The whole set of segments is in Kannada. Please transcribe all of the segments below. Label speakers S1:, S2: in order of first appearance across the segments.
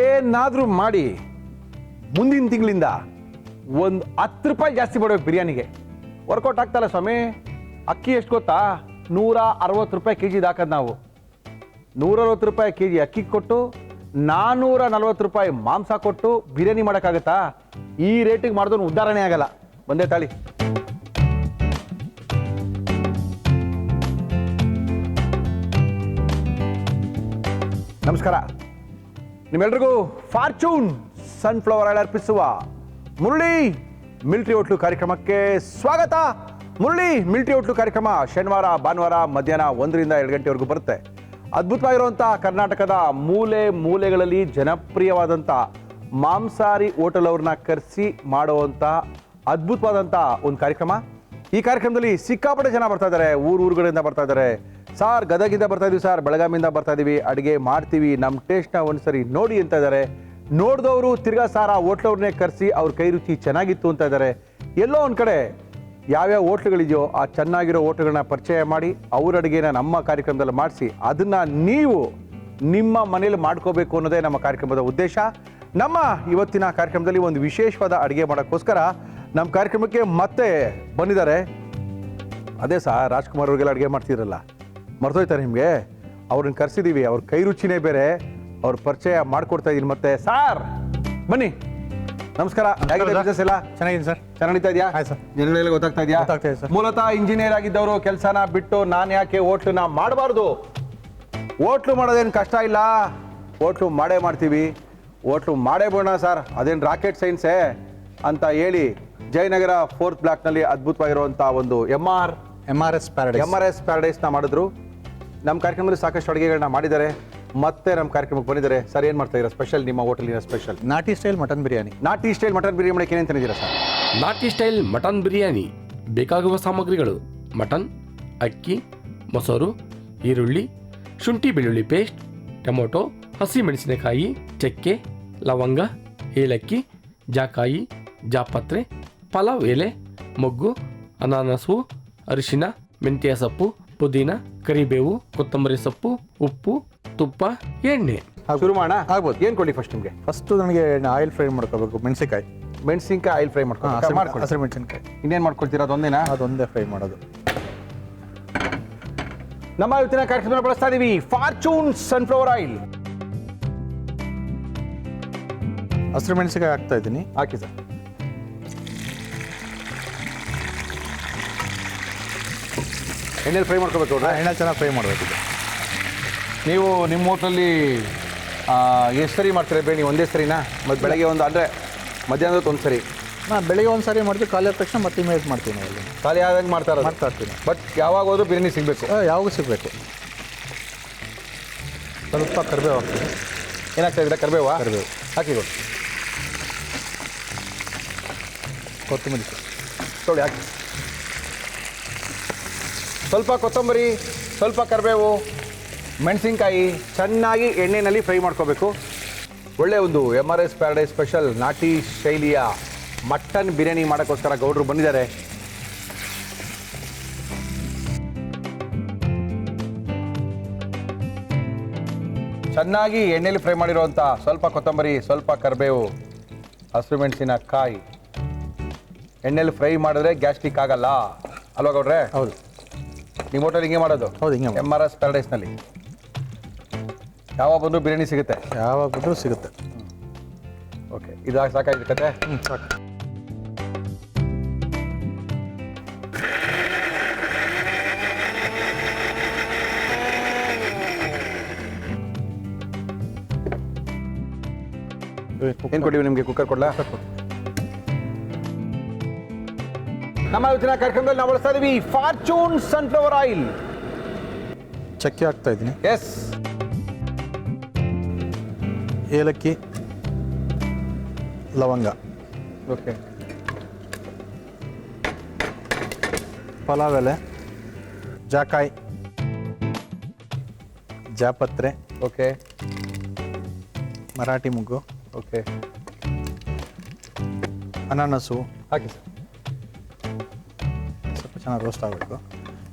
S1: ಏನಾದರೂ ಮಾಡಿ ಮುಂದಿನ ತಿಂಗಳಿಂದ ಒಂದು 10 ರೂಪಾಯಿ ಜಾಸ್ತಿ ಮಾಡಬೇಕು ಬಿರಿಯಾನಿಗೆ. ವರ್ಕೌಟ್ ಆಗ್ತಲ್ಲ ಸ್ವಾಮಿ. ಅಕ್ಕಿ ಎಷ್ಟು ಗೊತ್ತಾ? 160 ರೂಪಾಯಿ ಕೆ ಜಿದು ಹಾಕೋದು ನಾವು. 160 ರೂಪಾಯಿ ಕೆ ಜಿ ಅಕ್ಕಿ ಕೊಟ್ಟು 440 ರೂಪಾಯಿ ಮಾಂಸ ಕೊಟ್ಟು ಬಿರಿಯಾನಿ ಮಾಡೋಕ್ಕಾಗತ್ತಾ? ಈ ರೇಟಿಗೆ ಮಾಡಿದವನು ಉದ್ಧಾರಣೆ ಆಗಲ್ಲ. ಬಂದೇ ತಾಳಿ. ನಮಸ್ಕಾರ. ನಿಮ್ಮೆಲ್ರಿಗೂ ಫಾರ್ಚೂನ್ ಸನ್ಫ್ಲವರ್ ಆಯಿಲ್ ಅರ್ಪಿಸುವ ಮುರಳಿ ಮಿಲ್ಟ್ರಿ ಹೋಟ್ಲು ಕಾರ್ಯಕ್ರಮಕ್ಕೆ ಸ್ವಾಗತ. ಮುರಳಿ ಮಿಲ್ಟ್ರಿ ಹೋಟ್ಲು ಕಾರ್ಯಕ್ರಮ ಶನಿವಾರ ಭಾನುವಾರ ಮಧ್ಯಾಹ್ನ 1 ರಿಂದ 2 ಗಂಟೆವರೆಗೂ ಬರುತ್ತೆ. ಅದ್ಭುತವಾಗಿರುವಂಥ ಕರ್ನಾಟಕದ ಮೂಲೆ ಮೂಲೆಗಳಲ್ಲಿ ಜನಪ್ರಿಯವಾದಂಥ ಮಾಂಸಾಹಾರಿ ಹೋಟೆಲ್ ಅವ್ರನ್ನ ಕರೆಸಿ ಮಾಡುವಂಥ ಅದ್ಭುತವಾದಂಥ ಒಂದು ಕಾರ್ಯಕ್ರಮ. ಈ ಕಾರ್ಯಕ್ರಮದಲ್ಲಿ ಸಿಕ್ಕಾಪಟ್ಟೆ ಜನ ಬರ್ತಾ ಇದ್ದಾರೆ, ಊರುಗಳಿಂದ ಬರ್ತಾ ಇದ್ದಾರೆ. ಸಾರ್ ಗದಗಿಂದ ಬರ್ತಾ ಇದೀವಿ, ಸರ್ ಬೆಳಗಾವಿಯಿಂದ ಬರ್ತಾ ಇದೀವಿ, ಅಡುಗೆ ಮಾಡ್ತೀವಿ, ನಮ್ಮ ಟೇಸ್ಟ್ನ ಒಂದ್ಸರಿ ನೋಡಿ ಅಂತ ಇದ್ದಾರೆ. ನೋಡಿದವರು ತಿರ್ಗಾ ಸಾರ ಹೋಟ್ಲವ್ರನ್ನೇ ಕರೆಸಿ ಅವ್ರ ಕೈ ರುಚಿ ಚೆನ್ನಾಗಿತ್ತು ಅಂತ ಇದ್ದಾರೆ. ಎಲ್ಲೋ ಒಂದು ಕಡೆ ಯಾವ್ಯಾವ ಹೋಟ್ಲುಗಳಿದೆಯೋ ಆ ಚೆನ್ನಾಗಿರೋ ಹೋಟ್ಲುಗಳನ್ನ ಪರಿಚಯ ಮಾಡಿ ಅವ್ರ ಅಡುಗೆನ ನಮ್ಮ ಕಾರ್ಯಕ್ರಮದಲ್ಲಿ ಮಾಡಿಸಿ ಅದನ್ನು ನೀವು ನಿಮ್ಮ ಮನೇಲಿ ಮಾಡ್ಕೋಬೇಕು ಅನ್ನೋದೇ ನಮ್ಮ ಕಾರ್ಯಕ್ರಮದ ಉದ್ದೇಶ. ನಮ್ಮ ಇವತ್ತಿನ ಕಾರ್ಯಕ್ರಮದಲ್ಲಿ ಒಂದು ವಿಶೇಷವಾದ ಅಡುಗೆ ಮಾಡೋಕ್ಕೋಸ್ಕರ ನಮ್ಮ ಕಾರ್ಯಕ್ರಮಕ್ಕೆ ಮತ್ತೆ ಬಂದಿದ್ದಾರೆ. ಅದೇ ಸರ್ ರಾಜ್ಕುಮಾರ್ ಅವ್ರಿಗೆಲ್ಲ ಅಡುಗೆ ಮಾಡ್ತಿರಲ್ಲ, ಮರ್ತೋಯ್ತಾರೆ ನಿಮಗೆ? ಅವ್ರನ್ನ ಕರೆಸಿದ್ದೀವಿ, ಅವ್ರ ಕೈ ರುಚಿನೇ ಬೇರೆ, ಅವ್ರ ಪರಿಚಯ ಮಾಡ್ಕೊಡ್ತಾ ಇದ್ದೀನಿ. ಮತ್ತೆ ಸಾರ್ ಬನ್ನಿ. ನಮಸ್ಕಾರ. ಹೇಗಿದೆ ಬಿಸ್ನೆಸ್ ಎಲ್ಲ?
S2: ಚೆನ್ನಾಗಿದೆ ಸರ್.
S1: ಚೆನ್ನಾಗಿ ನಡೀತಾ ಇದೆಯಾ?
S2: ಆಯ್ತು ಸರ್.
S1: ಜನಗಳೆಲ್ಲ ಗೊತ್ತಾಗ್ತಾ ಇದೆಯಾ?
S2: ಗೊತ್ತಾಗ್ತಾ ಸರ್.
S1: ಮೂಲತಃ ಇಂಜಿನಿಯರ್ ಆಗಿದ್ದವರು ಕೆಲಸನ ಬಿಟ್ಟು ನಾನು ಯಾಕೆ ಹೋಟ್ಲನ್ನ ಮಾಡಬಾರ್ದು, ಹೋಟ್ಲು ಮಾಡೋದೇನು ಕಷ್ಟ ಇಲ್ಲ, ಹೋಟ್ಲು ಮಾಡೇ ಮಾಡ್ತೀವಿ, ಹೋಟ್ಲು ಮಾಡೇ ಬಿಡೋಣ ಸರ್, ಅದೇನು ರಾಕೆಟ್ ಸೈನ್ಸೇ ಅಂತ ಹೇಳಿ ಜಯನಗರ 4th ಬ್ಲಾಕ್ನಲ್ಲಿ ಅದ್ಭುತವಾಗಿರುವಂಥ ಒಂದು
S2: MRS
S1: ಪ್ಯಾರಡೈಸ್ನ ಮಾಡಿದ್ರು. ನಮ್ಮ ಕಾರ್ಯಕ್ರಮದಲ್ಲಿ ಸಾಕಷ್ಟು ಅಡುಗೆಗಳನ್ನ ಮಾಡಿದ್ದಾರೆ. ಮತ್ತೆ ನಮ್ಮ ಕಾರ್ಯಕ್ರಮಕ್ಕೆ ಬಂದಿದ್ದಾರೆ. ಸರ್ ಏನು ಮಾಡ್ತಾ ಇದ್ದೀರಾ ಸ್ಪೆಷಲ್? ನಿಮ್ಮ ಹೋಟೆಲಿನ ಸ್ಪೆಷಲ್
S2: ನಾಟಿ ಸ್ಟೈಲ್ ಮಟನ್ ಬಿರಿಯಾನಿ.
S1: ನಾಟಿ ಸ್ಟೈಲ್ ಮಟನ್ ಬಿರಿಯಾನಿ ಮಾಡಕ್ಕೆ ಏನೇನು ತಂದಿದ್ದೀರಾ ಸರ್?
S3: ನಾಟಿ ಸ್ಟೈಲ್ ಮಟನ್ ಬಿರಿಯಾನಿ ಬೇಕಾಗುವ ಸಾಮಗ್ರಿಗಳು: ಮಟನ್, ಅಕ್ಕಿ, ಮೊಸರು, ಈರುಳ್ಳಿ, ಶುಂಠಿ ಬೆಳ್ಳುಳ್ಳಿ ಪೇಸ್ಟ್, ಟೊಮೊಟೊ, ಹಸಿಮೆಣಸಿನಕಾಯಿ, ಚಕ್ಕೆ, ಲವಂಗ, ಏಲಕ್ಕಿ, ಜಾಕಾಯಿ, ಜಾಪತ್ರೆ, ಪಲಾವ್ ಎಲೆ, ಮೊಗ್ಗು, ಅನಾನಸು, ಅರಿಶಿನ, ಮೆಂತ್ಯ ಸೊಪ್ಪು, ಪುದೀನ, ಕರಿಬೇವು, ಕೊತ್ತಂಬರಿ ಸೊಪ್ಪು, ಉಪ್ಪು, ತುಪ್ಪ, ಎಣ್ಣೆ.
S1: ಶುರು ಮಾಡೋಣ?
S2: ಆಗ್ಬೋದು.
S1: ಏನು ಕೊಡಿ ಫಸ್ಟ್ ನಿಮಗೆ?
S2: ಫಸ್ಟು ನನಗೆ ಆಯಿಲ್ ಫ್ರೈ ಮಾಡ್ಕೋಬೇಕು. ಮೆಣಸಿನಕಾಯಿ
S1: ಆಯಿಲ್ ಫ್ರೈ ಮಾಡ್ಕೊಳ್ಳಿ.
S2: ಹಸಿರು ಮೆಣಸಿನಕಾಯಿ.
S1: ಇನ್ನೇನು ಮಾಡ್ಕೊಳ್ತೀರಾ? ಅದೊಂದೇನಾ?
S2: ಅದೊಂದೇ ಫ್ರೈ ಮಾಡೋದು.
S1: ನಮ್ಮ ಇವತ್ತಿನ ಕಾರ್ಯಕ್ರಮದಲ್ಲಿ ಬಳಸ್ತಾ ಇದೀವಿ ಫಾರ್ಚೂನ್ ಸನ್ಫ್ಲವರ್ ಆಯಿಲ್.
S2: ಹಸಿರು ಮೆಣಸಿನಕಾಯಿ ಹಾಕ್ತಾ ಇದ್ದೀನಿ.
S1: ಹಾಕಿ ಸರ್. ಎಣ್ಣೆಲಿ ಫ್ರೈ ಮಾಡ್ಕೋಬೇಕು.
S2: ಎಣ್ಣೆ ಚೆನ್ನಾಗಿ ಫ್ರೈ ಮಾಡಬೇಕು.
S1: ನೀವು ನಿಮ್ಮ ಹೋಟ್ಲಲ್ಲಿ ಎಷ್ಟು ಸರಿ ಮಾಡ್ತೀರಾ ಬೇಡಿ? ಒಂದೇ ಸರಿನಾ? ಮತ್ತು ಬೆಳಗ್ಗೆ ಒಂದು ಅಂದರೆ ಮಧ್ಯಾಹ್ನದ ಒಂದು ಸರಿ?
S2: ನಾನು ಬೆಳಿಗ್ಗೆ ಒಂದು ಸಾರಿ ಮಾಡ್ತೀವಿ, ಖಾಲಿ ಆದ ತಕ್ಷಣ ಮತ್ತೆ ಇಮೇಜ್ ಮಾಡ್ತೀನಿ. ಅಲ್ಲಿ
S1: ಖಾಲಿ ಆದಂಗೆ ಮಾಡ್ತಾ
S2: ಇರ್ತೀನಿ.
S1: ಬಟ್ ಯಾವಾಗ ಹೋದ್ರೂ ಬಿರಿಯಾನಿ ಸಿಗಬೇಕು.
S2: ಯಾವಾಗ ಸಿಗಬೇಕು. ಸ್ವಲ್ಪ ಕರಿಬೇವು ಹಾಕ್ತೀನಿ.
S1: ಏನಾಗ್ತಾ ಇದ್ದೀರಾ? ಕರಿಬೇವು ಹಾಕಿ ಕೊಡಿ.
S2: ಕೊತ್ತಂಬರಿ
S1: ತೊಳಿ ಹಾಕಿ. ಸ್ವಲ್ಪ ಕೊತ್ತಂಬರಿ, ಸ್ವಲ್ಪ ಕರಿಬೇವು, ಮೆಣಸಿನ್ಕಾಯಿ ಚೆನ್ನಾಗಿ ಎಣ್ಣೆಯಲ್ಲಿ ಫ್ರೈ ಮಾಡ್ಕೋಬೇಕು. ಒಳ್ಳೆಯ ಒಂದು MRS ಪ್ಯಾರಡೈಸ್ ಸ್ಪೆಷಲ್ ನಾಟಿ ಶೈಲಿಯ ಮಟನ್ ಬಿರಿಯಾನಿ ಮಾಡೋಕ್ಕೋಸ್ಕರ ಗೌಡ್ರು ಬಂದಿದ್ದಾರೆ. ಚೆನ್ನಾಗಿ ಎಣ್ಣೆಲಿ ಫ್ರೈ ಮಾಡಿರುವಂಥ ಸ್ವಲ್ಪ ಕೊತ್ತಂಬರಿ, ಸ್ವಲ್ಪ ಕರಿಬೇವು, ಹಸಿರು ಮೆಣಸಿನಕಾಯಿ ಎಣ್ಣೆಲಿ ಫ್ರೈ ಮಾಡಿದ್ರೆ ಗ್ಯಾಸ್ಟ್ರಿಕ್ ಆಗಲ್ಲ ಅಲ್ವಾ ಗೌಡ್ರೆ?
S2: ಹೌದು.
S1: ನಿಮ್ಮ ಹೋಟೆಲ್ ಹಿಂಗೆ ಮಾಡೋದು?
S2: ಹೌದು, ಹಿಂಗೆ
S1: MRS ಪ್ಯಾರಡೈಸ್ನಲ್ಲಿ ಯಾವಾಗ ಬಂದರೂ ಬಿರಿಯಾನಿ ಸಿಗುತ್ತೆ?
S2: ಯಾವಾಗ ಬಂದರೂ ಸಿಗುತ್ತೆ.
S1: ಓಕೆ, ಇದಾಗ ಸಾಕಾಗಿದೆ ಕತೆ?
S2: ಸಾಕು.
S1: ಏನು ಕೊಟ್ಟಿವಿ ನಿಮಗೆ? ಕುಕ್ಕರ್ ಕೊಡಲಾ? ನಮ್ಮ ಇವತ್ತಿನ ಕಾರ್ಯಕ್ರಮದಲ್ಲಿ ನಾವು ಬಳಸ್ತಾ ಇದೀವಿ ಫಾರ್ಚೂನ್ ಸನ್ಫ್ಲವರ್ ಆಯಿಲ್.
S2: ಚಕ್ಕೆ ಹಾಕ್ತಾ ಇದ್ದೀನಿ.
S1: ಎಸ್.
S2: ಏಲಕ್ಕಿ, ಲವಂಗ,
S1: ಓಕೆ,
S2: ಪಲಾವ್ ಎಲೆ, ಜಾಕಾಯಿ, ಜಾಪತ್ರೆ,
S1: ಓಕೆ,
S2: ಮರಾಠಿ ಮೊಗ್ಗು,
S1: ಓಕೆ,
S2: ಅನಾನಸು
S1: ಹಾಕಿ ಸರ್.
S2: ಸ್ವಲ್ಪ ಚೆನ್ನಾಗಿ ರೋಸ್ಟ್ ಆಗಬೇಕು.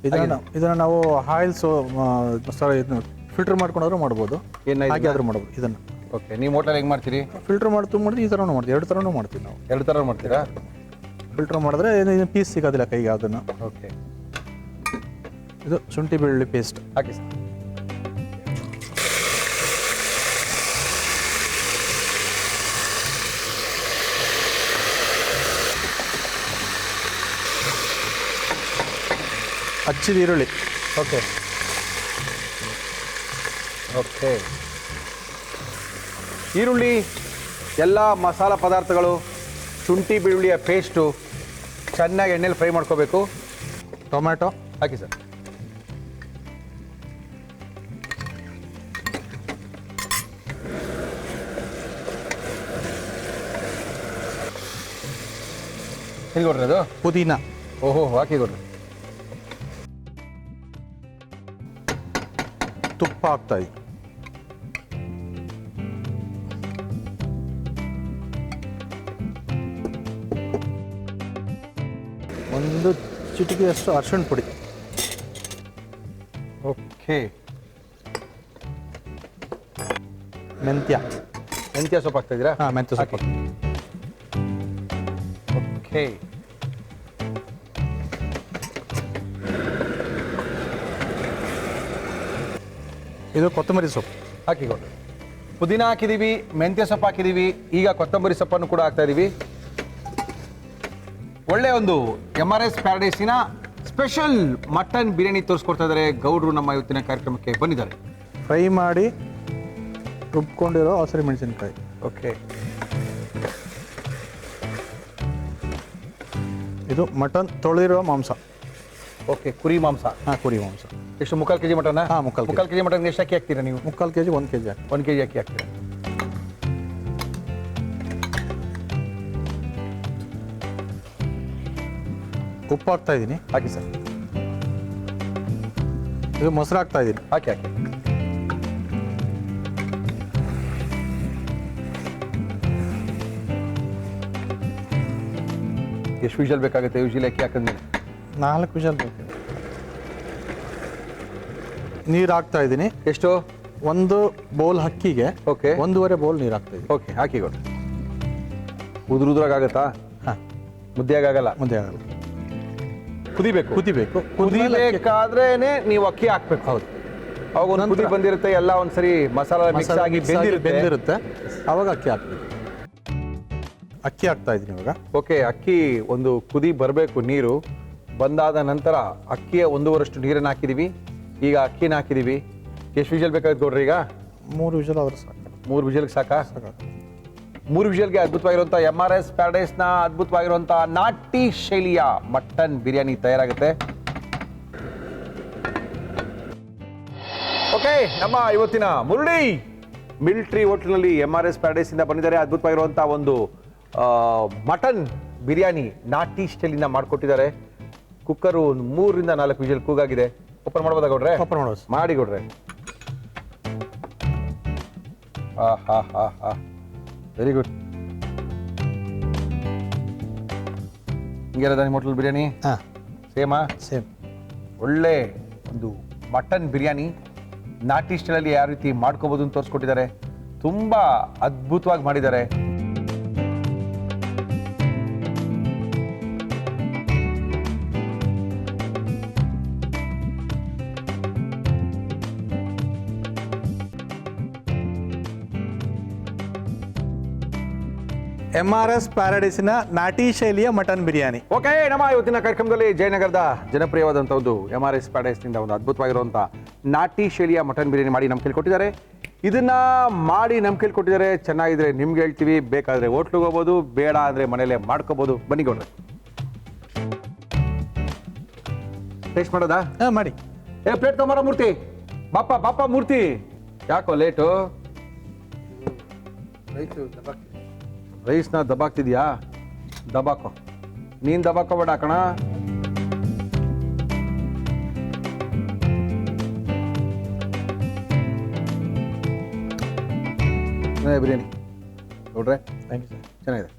S2: ಇದನ್ನು ನಾವು ಆಯಿಲ್ಸು ಫಿಲ್ಟರ್ ಮಾಡ್ಕೊಂಡ್ರೂ ಮಾಡ್ಬೋದು,
S1: ಏನು
S2: ಹಾಗೆ ಆದರೂ ಮಾಡ್ಬೋದು. ಇದನ್ನು
S1: ಓಕೆ ನೀವು ಹೋಟೆಲ್ ಹೆಂಗೆ ಮಾಡ್ತೀರಿ?
S2: ಫಿಲ್ಟರ್ ಮಾಡಿದ್ರೆ ಈ ಥರನೂ ಮಾಡ್ತೀವಿ, ಎರಡು ಥರನೂ ಮಾಡ್ತೀವಿ ನಾವು.
S1: ಎರಡು ಥರ ಮಾಡ್ತೀರಾ?
S2: ಫಿಲ್ಟರ್ ಮಾಡಿದ್ರೆ ಏನು ಪೀಸ್ ಸಿಗೋದಿಲ್ಲ ಕೈಗೆ ಅದನ್ನು.
S1: ಓಕೆ,
S2: ಇದು ಶುಂಠಿ ಬೆಳ್ಳುಳ್ಳಿ ಪೇಸ್ಟ್
S1: ಹಾಕಿ ಸರ್.
S2: ಹಚ್ಚಿದ ಈರುಳ್ಳಿ.
S1: ಓಕೆ ಓಕೆ, ಈರುಳ್ಳಿ, ಎಲ್ಲ ಮಸಾಲ ಪದಾರ್ಥಗಳು, ಶುಂಠಿ ಬೆಳ್ಳುಳ್ಳಿಯ ಪೇಸ್ಟು ಚೆನ್ನಾಗಿ ಎಣ್ಣೆಲಿ ಫ್ರೈ ಮಾಡ್ಕೋಬೇಕು.
S2: ಟೊಮ್ಯಾಟೊ
S1: ಹಾಕಿ ಸರ್. ಹೇಗೆ ಕೊಡ್ರಿ ಅದು?
S2: ಪುದೀನ.
S1: ಓಹೋ, ಹಾಕಿ ಕೊಡ್ರಿ.
S2: ತುಪ್ಪ ಹಾಕ್ತಾ ಇದ್ವಿ. ಒಂದು ಚಿಟಿಕೆಯಷ್ಟು ಅರಿಶಿಣ ಪುಡಿ.
S1: ಓಕೆ,
S2: ಮೆಂತ್ಯ.
S1: ಮೆಂತ್ಯ ಸೊಪ್ಪು ಹಾಕ್ತಾ ಇದ್ದೀರಾ?
S2: ಹಾಂ, ಮೆಂತ್ಯ ಸೊಪ್ಪು.
S1: ಓಕೆ,
S2: ಇದು ಕೊತ್ತಂಬರಿ ಸೊಪ್ಪು.
S1: ಹಾಕಿ ಕೊಡ್ರಿ. ಪುದೀನ ಹಾಕಿದ್ದೀವಿ, ಮೆಂತ್ಯ ಸೊಪ್ಪು ಹಾಕಿದ್ದೀವಿ, ಈಗ ಕೊತ್ತಂಬರಿ ಸೊಪ್ಪನ್ನು ಕೂಡ ಹಾಕ್ತಾ ಇದ್ದೀವಿ. ಒಳ್ಳೆ ಒಂದು MRS ಪ್ಯಾರಡೈಸಿನ ಸ್ಪೆಷಲ್ ಮಟನ್ ಬಿರಿಯಾನಿ ತೋರಿಸ್ಕೊಡ್ತಾ ಇದ್ದಾರೆ ಗೌಡ್ರು ನಮ್ಮ ಇವತ್ತಿನ ಕಾರ್ಯಕ್ರಮಕ್ಕೆ ಬಂದಿದ್ದಾರೆ.
S2: ಫ್ರೈ ಮಾಡಿ ರುಬ್ಕೊಂಡಿರೋ ಹಸಿರು ಮೆಣಸಿನ್ಕಾಯಿ.
S1: ಓಕೆ,
S2: ಇದು ಮಟನ್ ತೊಳೆದಿರೋ ಮಾಂಸ.
S1: ಓಕೆ, ಕುರಿ ಮಾಂಸ.
S2: ಹಾಂ, ಕುರಿ ಮಾಂಸ.
S1: ಎಷ್ಟು, ಮುಕ್ಕಾಲು ಕೆಜಿ ಮಟನ್?
S2: ಹಾಂ, ಮುಕ್ಕಾಲು
S1: ಕೆಜಿ ಮಟನ್ ಎಷ್ಟು ಅಕ್ಕಿ ಹಾಕ್ತೀರಾ ನೀವು?
S2: 3/4 kg 1 kg ಹಾಕಿ.
S1: 1 ಕೆಜಿ ಅಕ್ಕಿ ಹಾಕ್ತೀರಾ?
S2: ಉಪ್ಪು ಹಾಕ್ತಾ ಇದ್ದೀನಿ.
S1: ಹಾಕಿ ಸರ್.
S2: ಇದು ಮೊಸರು ಹಾಕ್ತಾ ಇದ್ದೀನಿ.
S1: ಹಾಕಿ ಹಾಕಿ. ಎಷ್ಟು ವಿಷಲ್ ಬೇಕಾಗುತ್ತೆ ಯೂಶಲಿ ಅಕ್ಕಿ ಹಾಕಿದ್ಮೇಲೆ?
S2: 4 ವಿಷಲ್ ಬೇಕು. ನೀರು ಹಾಕ್ತಾ ಇದ್ದೀನಿ.
S1: ಎಷ್ಟು?
S2: 1 ಬೌಲ್ ಅಕ್ಕಿಗೆ
S1: ಓಕೆ,
S2: 1.5 ಬೌಲ್ ನೀರು ಹಾಕ್ತಾ ಇದ್ದೀನಿ.
S1: ಓಕೆ, ಹಾಕಿ ಕೊಡಿ. ಉದುರುದ್ರಾಗತ್ತಾ?
S2: ಹಾಂ,
S1: ಮುದ್ದೆಯಾಗಲ್ಲ?
S2: ಮುದ್ದೆ ಆಗಲ್ಲ.
S1: ಕುದಿಬೇಕು.
S2: ಕುದಿಬೇಕು.
S1: ಕುದಿಬೇಕಾದ್ರೇನೆ ನೀವು ಅಕ್ಕಿ ಹಾಕ್ಬೇಕು.
S2: ಹೌದು.
S1: ಅವಾಗ ಒಂದು ಕುದಿ ಬಂದಿರುತ್ತೆ, ಎಲ್ಲ ಒಂದ್ಸರಿ ಮಸಾಲ ಮಿಕ್ಸ್ ಆಗಿ
S2: ಬೆಂದಿರುತ್ತೆ. ಅವಾಗ ಅಕ್ಕಿ ಹಾಕ್ಬೇಕು. ಅಕ್ಕಿ ಹಾಕ್ತಾ ಇದ್ದೀನಿ ಇವಾಗ.
S1: ಓಕೆ, ಅಕ್ಕಿ ಒಂದು ಕುದಿ ಬರಬೇಕು, ನೀರು ಬಂದಾದ ನಂತರ ಅಕ್ಕಿಯ 1/2 ನೀರನ್ನು ಹಾಕಿದೀವಿ. ಈಗ ಅಕ್ಕಿನ ಹಾಕಿದೀವಿ. ಎಷ್ಟು ವಿಷಲ್ ಬೇಕಾಗುತ್ತೆ ನೋಡ್ರಿ? ಈಗ
S2: 3 ವಿಷಲ್ ಆದ್ರೆ ಸಾಕು.
S1: 3 ವಿಷಲ್ಗೆ ಸಾಕಾ? 3 ವಿಷಲ್ಗೆ ಅದ್ಭುತವಾಗಿರುವಂಥ MRS ಪ್ಯಾರಡೈಸ್ನ ಅದ್ಭುತವಾಗಿರುವಂಥ ನಾಟಿ ಶೈಲಿಯ ಮಟನ್ ಬಿರಿಯಾನಿ ತಯಾರಾಗುತ್ತೆ. ಓಕೆ, ನಮ್ಮ ಇವತ್ತಿನ ಮುರುಳಿ ಮಿಲಿಟರಿ ಹೋಟೆಲ್ನಲ್ಲಿ MRS ಪ್ಯಾರಡೈಸಿಂದ ಬಂದಿದ್ದಾರೆ. ಅದ್ಭುತವಾಗಿರುವಂಥ ಒಂದು ಮಟನ್ ಬಿರಿಯಾನಿ ನಾಟಿ ಸ್ಟೈಲಿಂದ ಮಾಡಿಕೊಟ್ಟಿದ್ದಾರೆ. ಕುಕ್ಕರು 3 ರಿಂದ 4 ವಿಷಲ್ ಕೂಗಾಗಿದೆ. ಓಪನ್ ಮಾಡ್ಬೋದಾ ಗೌಡ್ರೆ?
S2: ಓಪನ್ ಮಾಡೋದು.
S1: ಮಾಡಿ ಗೌಡ್ರೆ. ಹಾ, ವೆರಿ ಗುಡ್. ಹಿಂಗಿರೋದ ನಿಮ್ಮ ಹೋಟೆಲ್ ಬಿರಿಯಾನಿ?
S2: ಹಾಂ,
S1: ಸೇಮಾ?
S2: ಸೇಮ್.
S1: ಒಳ್ಳೆ ಒಂದು ಮಟನ್ ಬಿರಿಯಾನಿ ನಾಟಿ ಸ್ಟೈಲಲ್ಲಿ ಯಾವ ರೀತಿ ಮಾಡ್ಕೋಬೋದು ಅಂತ ತೋರಿಸ್ಕೊಟ್ಟಿದ್ದಾರೆ. ತುಂಬ ಅದ್ಭುತವಾಗಿ ಮಾಡಿದ್ದಾರೆ.
S2: MRS ಪ್ಯಾರಡೈಸಿನ ನಾಟಿ ಶೈಲಿಯ ಮಟನ್ ಬಿರಿಯಾನಿ.
S1: ಓಕೆ, ನಮ್ಮ ಇವತ್ತಿನ ಕಾರ್ಯಕ್ರಮದಲ್ಲಿ ಜಯನಗರದ ಜನಪ್ರಿಯವಾದಂಥ ಒಂದು MRS ಪ್ಯಾರಡೈಸ್ನಿಂದ ಒಂದು ಅದ್ಭುತವಾಗಿರುವಂಥ ನಾಟಿ ಶೈಲಿಯ ಮಟನ್ ಬಿರಿಯಾನಿ ಮಾಡಿ ನಮ್ಮ ಕೈಲಿ ಕೊಟ್ಟಿದ್ದಾರೆ. ಇದನ್ನ ಮಾಡಿ ನಮ್ಮ ಕೈಲಿ ಕೊಟ್ಟಿದ್ದಾರೆ. ಚೆನ್ನಾಗಿದ್ರೆ ನಿಮ್ಗೆ ಹೇಳ್ತೀವಿ, ಬೇಕಾದರೆ ಹೋಟ್ಲಿಗೆ ಹೋಗ್ಬೋದು, ಬೇಡ ಅಂದರೆ ಮನೇಲೆ ಮಾಡ್ಕೋಬೋದು. ಬನ್ನಿ ಗೌಡ್ರೆ, ಟೇಸ್ಟ್ ಮಾಡೋದಾ?
S2: ಹಾಂ, ಮಾಡಿ.
S1: ಪ್ಲೇಟ್ ತೊಗೊಂಬರ ಮೂರ್ತಿ. ಬಾಪ ಮೂರ್ತಿ, ಯಾಕೋ ಲೇಟು? ರೈಸ್ನ ದಬಾಕ್ತಿದ್ಯಾ? ದಬಾಕೋ. ನೀನು ದಬಾಕೋಬೇಡ ಕಣ. ಬಿರಿಯಾನಿ ನೋಡ್ರೆ,
S2: ಥ್ಯಾಂಕ್ ಯು ಸರ್.
S1: ಚೆನ್ನಾಗಿದೆ.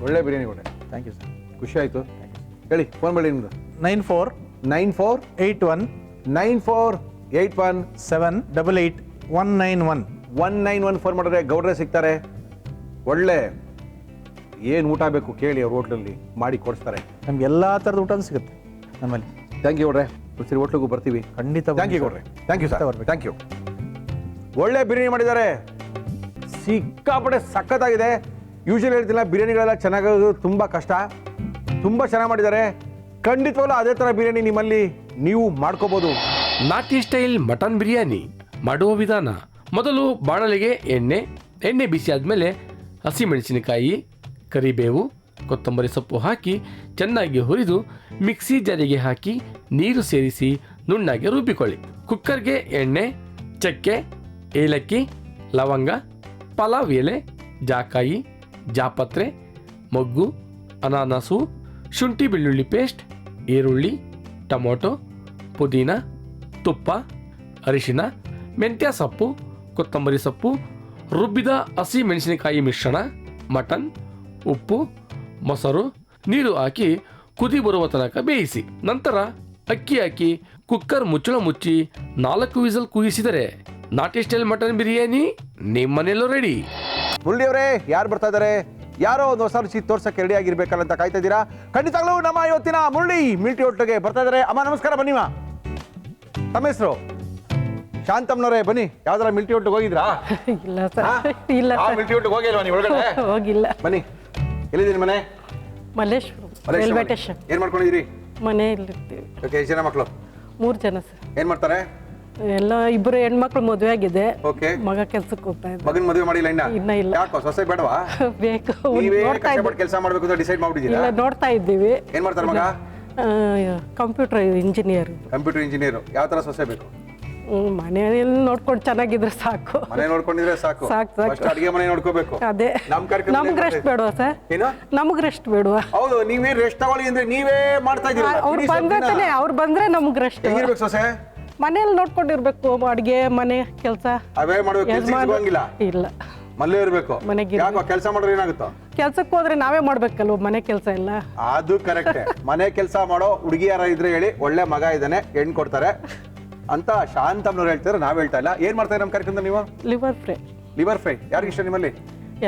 S1: ಒಳ್ಳೆ ಬಿರಿಯಾನಿ ಕೊಟ್ಟೆ.
S2: Thank you sir.
S1: ಖುಷಿ ಆಯಿತು. ಹೇಳಿ ಫೋನ್ ಮಾಡಿ ನಿಮ್ಮದು.
S2: 9481
S1: 9481
S2: 788 191.
S1: 191 ಫೋನ್ ಮಾಡಿದ್ರೆ ಗೌಡ್ರೆ ಸಿಗ್ತಾರೆ. ಒಳ್ಳೆ ಏನು ಊಟ ಬೇಕು ಕೇಳಿ ಅವ್ರ ಹೋಟ್ಲಲ್ಲಿ ಮಾಡಿ ಕೊಡಿಸ್ತಾರೆ.
S2: ನಮ್ಗೆ ಎಲ್ಲ ಥರದ ಊಟ ಸಿಗುತ್ತೆ ನಮ್ಮಲ್ಲಿ.
S1: ಥ್ಯಾಂಕ್ ಯು ಗೌಡ್ರೆ. ಸರಿ ಹೋಟ್ಲಿಗೂ ಬರ್ತೀವಿ.
S2: ಖಂಡಿತ
S1: ಥ್ಯಾಂಕ್ ಯು ಗೌಡ್ರೆ. Thank you sir.
S2: ಬರ್ಬೇಕು.
S1: Thank you. ಒಳ್ಳೆ ಬಿರಿಯಾನಿ ಮಾಡಿದ್ದಾರೆ, ಸಿಕ್ಕಾಪಟ್ಟೆ ಸಖತ್ತಾಗಿದೆ. ಯೂಶಲಿ ಹೇಳ್ತಿಲ್ಲ ಬಿರಿಯಾನಿಗಳೆಲ್ಲ ಚೆನ್ನಾಗೋದು ತುಂಬ ಕಷ್ಟ, ತುಂಬ ಚೆನ್ನಾಗಿ ಮಾಡಿದ್ದಾರೆ. ಖಂಡಿತವಾಗ್ಲೂ ಅದೇ ಥರ ಬಿರಿಯಾನಿ ನಿಮ್ಮಲ್ಲಿ ನೀವು ಮಾಡ್ಕೋಬೋದು.
S3: ನಾಟಿ ಸ್ಟೈಲ್ ಮಟನ್ ಬಿರಿಯಾನಿ ಮಾಡುವ ವಿಧಾನ: ಮೊದಲು ಬಾಣಲೆಗೆ ಎಣ್ಣೆ ಬಿಸಿ ಆದಮೇಲೆ ಹಸಿಮೆಣಸಿನಕಾಯಿ, ಕರಿಬೇವು, ಕೊತ್ತಂಬರಿ ಸೊಪ್ಪು ಹಾಕಿ ಚೆನ್ನಾಗಿ ಹುರಿದು ಮಿಕ್ಸಿ ಜಾರಿಗೆ ಹಾಕಿ ನೀರು ಸೇರಿಸಿ ನುಣ್ಣಗೆ ರುಬ್ಬಿಕೊಳ್ಳಿ. ಕುಕ್ಕರ್ಗೆ ಎಣ್ಣೆ, ಚಕ್ಕೆ, ಏಲಕ್ಕಿ, ಲವಂಗ, ಪಲಾವ್ ಎಲೆ, ಜಾಕಾಯಿ, ಜಾಪತ್ರೆ, ಮೊಗ್ಗು, ಅನಾನಸು, ಶುಂಠಿ ಬೆಳ್ಳುಳ್ಳಿ ಪೇಸ್ಟ್, ಈರುಳ್ಳಿ, ಟೊಮೊಟೊ, ಪುದೀನ, ತುಪ್ಪ, ಅರಿಶಿನ, ಮೆಂತ್ಯ ಸೊಪ್ಪು, ಕೊತ್ತಂಬರಿ ಸೊಪ್ಪು, ರುಬ್ಬಿದ ಹಸಿ ಮೆಣಸಿನಕಾಯಿ ಮಿಶ್ರಣ, ಮಟನ್, ಉಪ್ಪು, ಮೊಸರು, ನೀರು ಹಾಕಿ ಕುದಿ ಬರುವ ತನಕ ಬೇಯಿಸಿ. ನಂತರ ಅಕ್ಕಿ ಹಾಕಿ ಕುಕ್ಕರ್ ಮುಚ್ಚಳ ಮುಚ್ಚಿ 4 ವಿಸಲ್ ಕೂಗಿಸಿದರೆ ನಾಟಿ ಸ್ಟೈಲ್ ಮಟನ್ ಬಿರಿಯಾನಿ ನಿಮ್ಮನೆಯಲ್ಲೂ ರೆಡಿ.
S1: ಮುರಳಿಯವರೇ, ಯಾರು ಬರ್ತಾ ಇದ್ದಾರೆ? ಯಾರೋ ಒಂದು ಹೊಸ ರುಚಿ ತೋರ್ಸಕ್ಕೆ ರೆಡಿ ಆಗಿರ್ಬೇಕಲ್ಲ ಅಂತ ಕಾಯ್ತಾ ಇದ್ದೀರಾ? ಖಂಡಿತವಾಗ್ಲೂ ನಮ್ಮ ಇವತ್ತಿನ ಮುರಳಿ ಮಿಲ್ಟಿ ಹೋಟ್ಲಿಗೆ ಬರ್ತಾ ಇದ್ದಾರೆ. ಅಮ್ಮ ನಮಸ್ಕಾರ, ಬನ್ನಿಮ್ಮ. ತಮ್ಮ ಹೆಸರು? ಶಾಂತಮ್ಮನವರೇ ಬನ್ನಿ. ಯಾವ್ದಾರ ಮಿಲ್ಟಿ ಹೋಟ್ಲಿಗೆ ಹೋಗಿದ್ರಾ?
S4: ಇಲ್ಲ ಸರ್, ಇಲ್ಲ ಸರ್,
S1: ಮಿಲ್ಟಿ ಹೋಟ್ಲಿಗೆ ಹೋಗಿಲ್ವಾ ನೀವು ಒಳಗಡೆ?
S4: ಹೋಗಿಲ್ಲ.
S1: ಬನ್ನಿ. ಎಲ್ಲಿದ್ದೀರಿ ಮನೆ?
S4: ಮಲ್ಲೇಶ್ವರ
S1: ಮಲ್ಲೇಶ್ವರ
S4: ರೈಲ್ವೆ
S1: ಮನೆ.
S4: ಸ್ಟೇಷನ್.
S1: ಏನ್ ಮಾಡ್ಕೊಂಡಿದ್ದೀರಿ?
S4: ಮನೆಯಲ್ಲಿರ್ತೀವಿ.
S1: ಓಕೆ. ಎಷ್ಟು ಜನ ಮಕ್ಕಳು?
S4: 3 ಜನ ಸರ್.
S1: ಏನ್ ಮಾಡ್ತಾರೆ?
S4: ಎಲ್ಲ ಇಬ್ಬರು ಹೆಣ್ಮಕ್ಳು ಮದುವೆ ಆಗಿದೆ.
S1: ಓಕೆ.
S4: ಮಗ ಕೆಲ್ಸಕ್ಕೆ ಹೋಗ್ತಾ ಇದ್ದ.
S1: ಮಗನ್ ಮದುವೆ ಮಾಡಿಲ್ಲ ಇನ್ನ?
S4: ಇನ್ನ ಇಲ್ಲ.
S1: ಯಾಕೋ ಸೊಸೆ ಬೇಡವಾ?
S4: ಬೇಕು.
S1: ನೀವೇ
S4: ನೋಡ್ತಾ
S1: ಕಷ್ಟಪಟ್ಟು ಕೆಲಸ ಮಾಡ್ಬೇಕು ಅಂತ ಡಿಸೈಡ್ ಮಾಡ್ಬಿಟ್ಟಿದ್ದೀರಾ?
S4: ಇಲ್ಲ, ನೋಡ್ತಾ ಇದ್ದೀವಿ.
S1: ಏನ್ ಮಾಡ್ತಾರೆ ಮಗ?
S4: Computer engineer.
S1: Computer engineer. ಯಾವ ತರ ಸೊಸೆ ಬೇಕು?
S4: ಮನೆಯಲ್ಲಿ ನೋಡ್ಕೊಂಡು ಚೆನ್ನಾಗಿದ್ರೆ ಸಾಕು.
S1: ಮನೆ ನೋಡ್ಕೊಂಡಿದ್ರೆ ಸಾಕು.
S4: ಸಾಕು.
S1: ಫಸ್ಟ್ ಅಡಿಗೆ ಮನೆ ನೋಡ್ಕೋಬೇಕು.
S4: ಅದೇ. ನಮ್ಗೆ ರೆಸ್ಟ್ ಬೇಡವಾ ಸರ್?
S1: ಏನು?
S4: ನಮ್ಗೆ ರೆಸ್ಟ್ ಬೇಡವಾ?
S1: ಹೌದು, ನೀವೇ ರೆಸ್ಟ್ ತಗೊಳ್ಳಿ ಅಂದ್ರೆ ನೀವೇ ಮಾಡ್ತಾ ಇದ್ದೀರಾ.
S4: ಅವ್ರು ಬಂದ್ರೆ ತಾನೆ, ಅವ್ರು ಬಂದ್ರೆ ನಮ್ಗೆ ರೆಸ್ಟ್.
S1: ಹೆಂಗಿರ್ಬೇಕು ಸೊಸೆ?
S4: ಮನೇಲಿ ನೋಡ್ಕೊಂಡಿರ್ಬೇಕು, ಅಡಿಗೆ ಮನೆ ಕೆಲಸ
S1: ಅವೇ ಮಾಡ್ಬೇಕು. ಕೆಲ್ಸ ಸಿಗೋಂಗಿಲ್ಲ.
S4: ಇಲ್ಲ,
S1: ಮಲ್ಲೇ ಇರ್ಬೇಕು.
S4: ಮನೆಗೆ
S1: ಯಾಕೋ ಕೆಲಸ ಮಾಡಿದ್ರೆ ಏನಾಗುತ್ತೋ?
S4: ಕೆಲ್ಸಕ್ಕೆ ಹೋದ್ರೆ ನಾವೇ ಮಾಡ್ಬೇಕಲ್ವ ಮನೆ ಕೆಲಸ ಎಲ್ಲ.
S1: ಅದು ಕರೆಕ್ಟ್. ಮನೆ ಕೆಲಸ ಮಾಡೋ ಹುಡುಗಿ ಯಾರ ಇದ್ರೆ ಹೇಳಿ, ಒಳ್ಳೆ ಮಗ ಇದ್ದಾನೆ, ಹೆಣ್ಣು ಕೊಡ್ತಾರೆ ಅಂತ ಶಾಂತಮ್ಮನವ್ರು ಹೇಳ್ತಾರೆ, ನಾವ್ ಹೇಳ್ತಾ ಇಲ್ಲ. ಏನ್ ಮಾಡ್ತಾರೆ ನಮ್ಮ ಕಾರ್ಯಕ್ರಮದಲ್ಲಿ ನೀವು?
S4: Liver fry.
S1: ಲಿವರ್ ಫ್ರೈ ಯಾರಿಗೆ ಇಷ್ಟ ನಿಮ್ಮಲ್ಲಿ?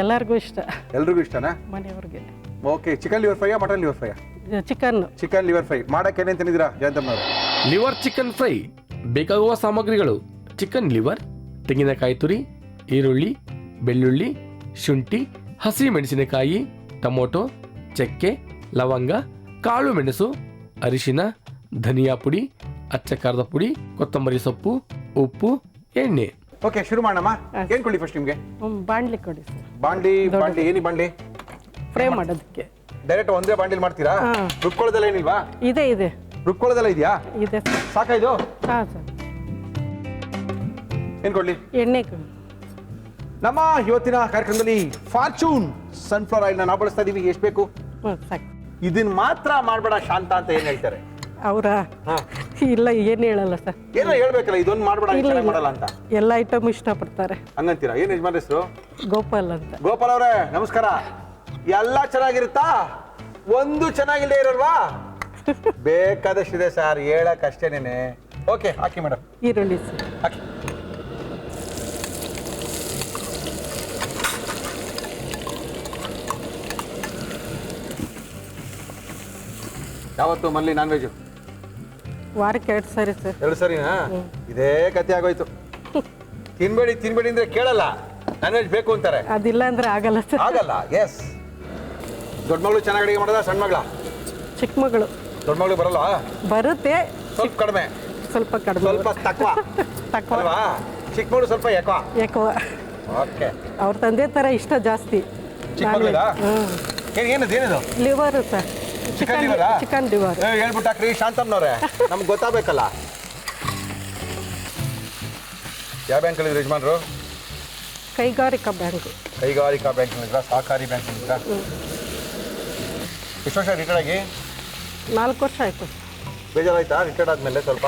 S4: ಎಲ್ಲರಿಗೂ ಇಷ್ಟ.
S1: ಎಲ್ರಿಗೂ ಇಷ್ಟನಾ?
S4: ಮನೆಯವ್ರಿಗೆ.
S1: ಓಕೆ. ಚಿಕನ್ ಲಿವರ್ ಫ್ರೈಯಾ ಮಟನ್ ಲಿವರ್ ಫ್ರೈಯಾ?
S4: ಚಿಕನ್.
S1: ಚಿಕನ್ ಲಿವರ್ ಫ್ರೈ ಮಾಡಕ್ಕೆ ಏನೇನು ತಿಂದಿದ್ದೀರಾ ಜಯಂತಮ್ಮನವ್ರು?
S3: ಲಿವರ್ ಚಿಕನ್ ಫ್ರೈ ಬೇಕಾಗುವ ಸಾಮಗ್ರಿಗಳು: ಚಿಕನ್ ಲಿವರ್, ತೆಂಗಿನಕಾಯಿ ತುರಿ, ಈರುಳ್ಳಿ, ಬೆಳ್ಳುಳ್ಳಿ, ಶುಂಠಿ, ಹಸಿ ಮೆಣಸಿನಕಾಯಿ, ಟೊಮೊಟೊ, ಚಕ್ಕೆ, ಲವಂಗ, ಕಾಳು ಮೆಣಸು, ಅರಿಶಿನ, ಧನಿಯಾ ಪುಡಿ, ಅಚ್ಚ ಖಾರದ ಪುಡಿ, ಕೊತ್ತಂಬರಿ ಸೊಪ್ಪು, ಉಪ್ಪು, ಎಣ್ಣೆ.
S1: ಓಕೆ, ಶುರು ಮಾಡೋಣ. ಏನ್ ಕೊಡಿ ಫಸ್ಟ್ ನಿಮ್ಗೆ?
S4: ಬಾಂಡ್ಲಿ ಕೊಡಿ ಸರ್.
S1: ಬಾಂಡ್ಲಿ ಏನಿ ಬಾಂಡ್ಲಿ?
S4: ಫ್ರೈ ಮಾಡೋದಕ್ಕೆ.
S1: ಡೈರೆಕ್ಟ್ ಒಂದೇ ಬಾಂಡ್ಲಿ ಮಾಡ್ತೀರಾ? ರುಬ್ಕೊಳ್ಳೋದೆಲ್ಲ ಏನಿಲ್ವಾ?
S4: ಇದೆ.
S1: ರುಬ್ಕೊಳ್ಳೋದೆಲ್ಲ ಇದೆಯಾ?
S4: ಇದೆ ಸರ್.
S1: ಸಾಕಾಯ್ತು?
S4: ಹಾಂ ಸರ್.
S1: ಏನ್ ಕೊಡ್ಲಿ?
S4: ಎಣ್ಣೆ.
S1: ನಮ್ಮ ಇವತ್ತಿನ ಕಾರ್ಯಕ್ರಮದಲ್ಲಿ ಫಾರ್ಚೂನ್ ಸನ್ಫ್ಲವರ್ ಆಯಿಲ್ ನಾವು ಬಳಸ್ತಾ ಇದೀವಿ. ಎಷ್ಟು ಬೇಕು?
S4: ಸಾಕು.
S1: ಇದನ್ನ ಮಾತ್ರ ಮಾಡಬೇಡ ಶಾಂತ ಅಂತ ಏನ್ ಹೇಳ್ತಾರೆ?
S4: ಅವರಾ? ಇಲ್ಲ, ಏನು ಹೇಳಲ್ಲ ಸರ್.
S1: ಏನೋ ಹೇಳ್ಬೇಕಲ್ಲ, ಇದೊಂದು ಮಾಡಬೇಡ ಮಾಡಲ್ಲ ಅಂತ.
S4: ಎಲ್ಲ ಐಟಮ್ ಇಷ್ಟಪಡ್ತಾರೆ
S1: ಹಂಗಂತೀರಾ? ಏನ್ ಯಜಮಾನ್ ಹೆಸರು?
S4: ಗೋಪಾಲ್ ಅಂತ.
S1: ಗೋಪಾಲ್ ಅವರೇ ನಮಸ್ಕಾರ. ಎಲ್ಲ ಚೆನ್ನಾಗಿರುತ್ತಾ? ಒಂದು ಚೆನ್ನಾಗಿಲ್ಲದೆ ಇರಲ್ವಾ? ಬೇಕಾದಷ್ಟಿದೆ ಸರ್, ಹೇಳಕ್ ಅಷ್ಟೇನೇನೆ. ಓಕೆ, ಹಾಕಿ ಮೇಡಮ್.
S4: ಈರುಳ್ಳಿ ಸರ್.
S1: ಹಾಕಿ. ಯಾವತ್ತು ಮಲ್ಲಿ ನಾನ್ ವೆಜ್?
S4: ವಾರಕ್ಕೆ 2 ಸರಿ ಸರ್.
S1: 2 ಸರಿನಾ? ಇದೇ ಕತೆ ಆಗೋಯ್ತು. ತಿನ್ಬೇಡಿ ಅಂದ್ರೆ ಕೇಳಲ್ಲ, ನಾನ್ ವೆಜ್ ಬೇಕು ಅಂತಾರೆ.
S4: ಅದಿಲ್ಲ ಅಂದ್ರೆ ಆಗಲ್ಲ ಸರ್.
S1: ಆಗಲ್ಲ. ಎಸ್. ದೊಡ್ಡ ಮಗಳು ಚೆನ್ನಾಗಿ ಅಡಿಗೆ ಮಾಡೋದ? ಸಣ್ಣ ಮಗಳ?
S4: ಚಿಕ್ಕ ಮಗಳು.
S1: ದೊಡ್ಡ ಮಗಳು ಬರಲ್ಲ?
S4: ಬರುತ್ತೆ,
S1: ಸ್ವಲ್ಪ ಕಡಿಮೆ.
S4: ಸ್ವಲ್ಪ ಕಡಿಮೆ.
S1: ಸ್ವಲ್ಪ ತಕ್ವ ಅಲ್ವಾ? ಚಿಕ್ಕ ಮಗಳು ಸ್ವಲ್ಪ ಯಾಕೋ. ಓಕೆ.
S4: ಅವ್ರ ತಂದೆ ತರ ಇಷ್ಟ ಜಾಸ್ತಿ.
S1: ಚಿಕ್ಕ ಮಗಳಿಗಾ? ಏನಿದು?
S4: Liver sir.
S1: ಚಿಕನ್ ಲಿವರಾ?
S4: Chicken liver.
S1: ಹೇಳ್ಬಿಟ್ಟಾಕ್ರಿ ಶಾಂತಮ್ಮನವ್ರೆ, ನಮ್ಗೆ ಗೊತ್ತಾಗಬೇಕಲ್ಲ. ಯಾವ ಬ್ಯಾಂಕಲ್ಲಿ ಯಜಮಾನ್ರು?
S4: ಕೈಗಾರಿಕಾ ಬ್ಯಾಂಕ್.
S1: ಕೈಗಾರಿಕಾ ಬ್ಯಾಂಕ್ನಲ್ಲಿದ್ರಾ? ಸಹಕಾರಿ ಬ್ಯಾಂಕ್ನಲ್ಲಿದ್ರಾ? ಎಷ್ಟು ವರ್ಷ ರಿಟೈರ್ಡ್ ಆಗಿ?
S4: 4 ವರ್ಷ ಆಯ್ತು.
S1: ಬೇಜಾರಾಯ್ತಾ ರಿಟೈರ್ಡ್ ಆದ್ಮೇಲೆ ಸ್ವಲ್ಪ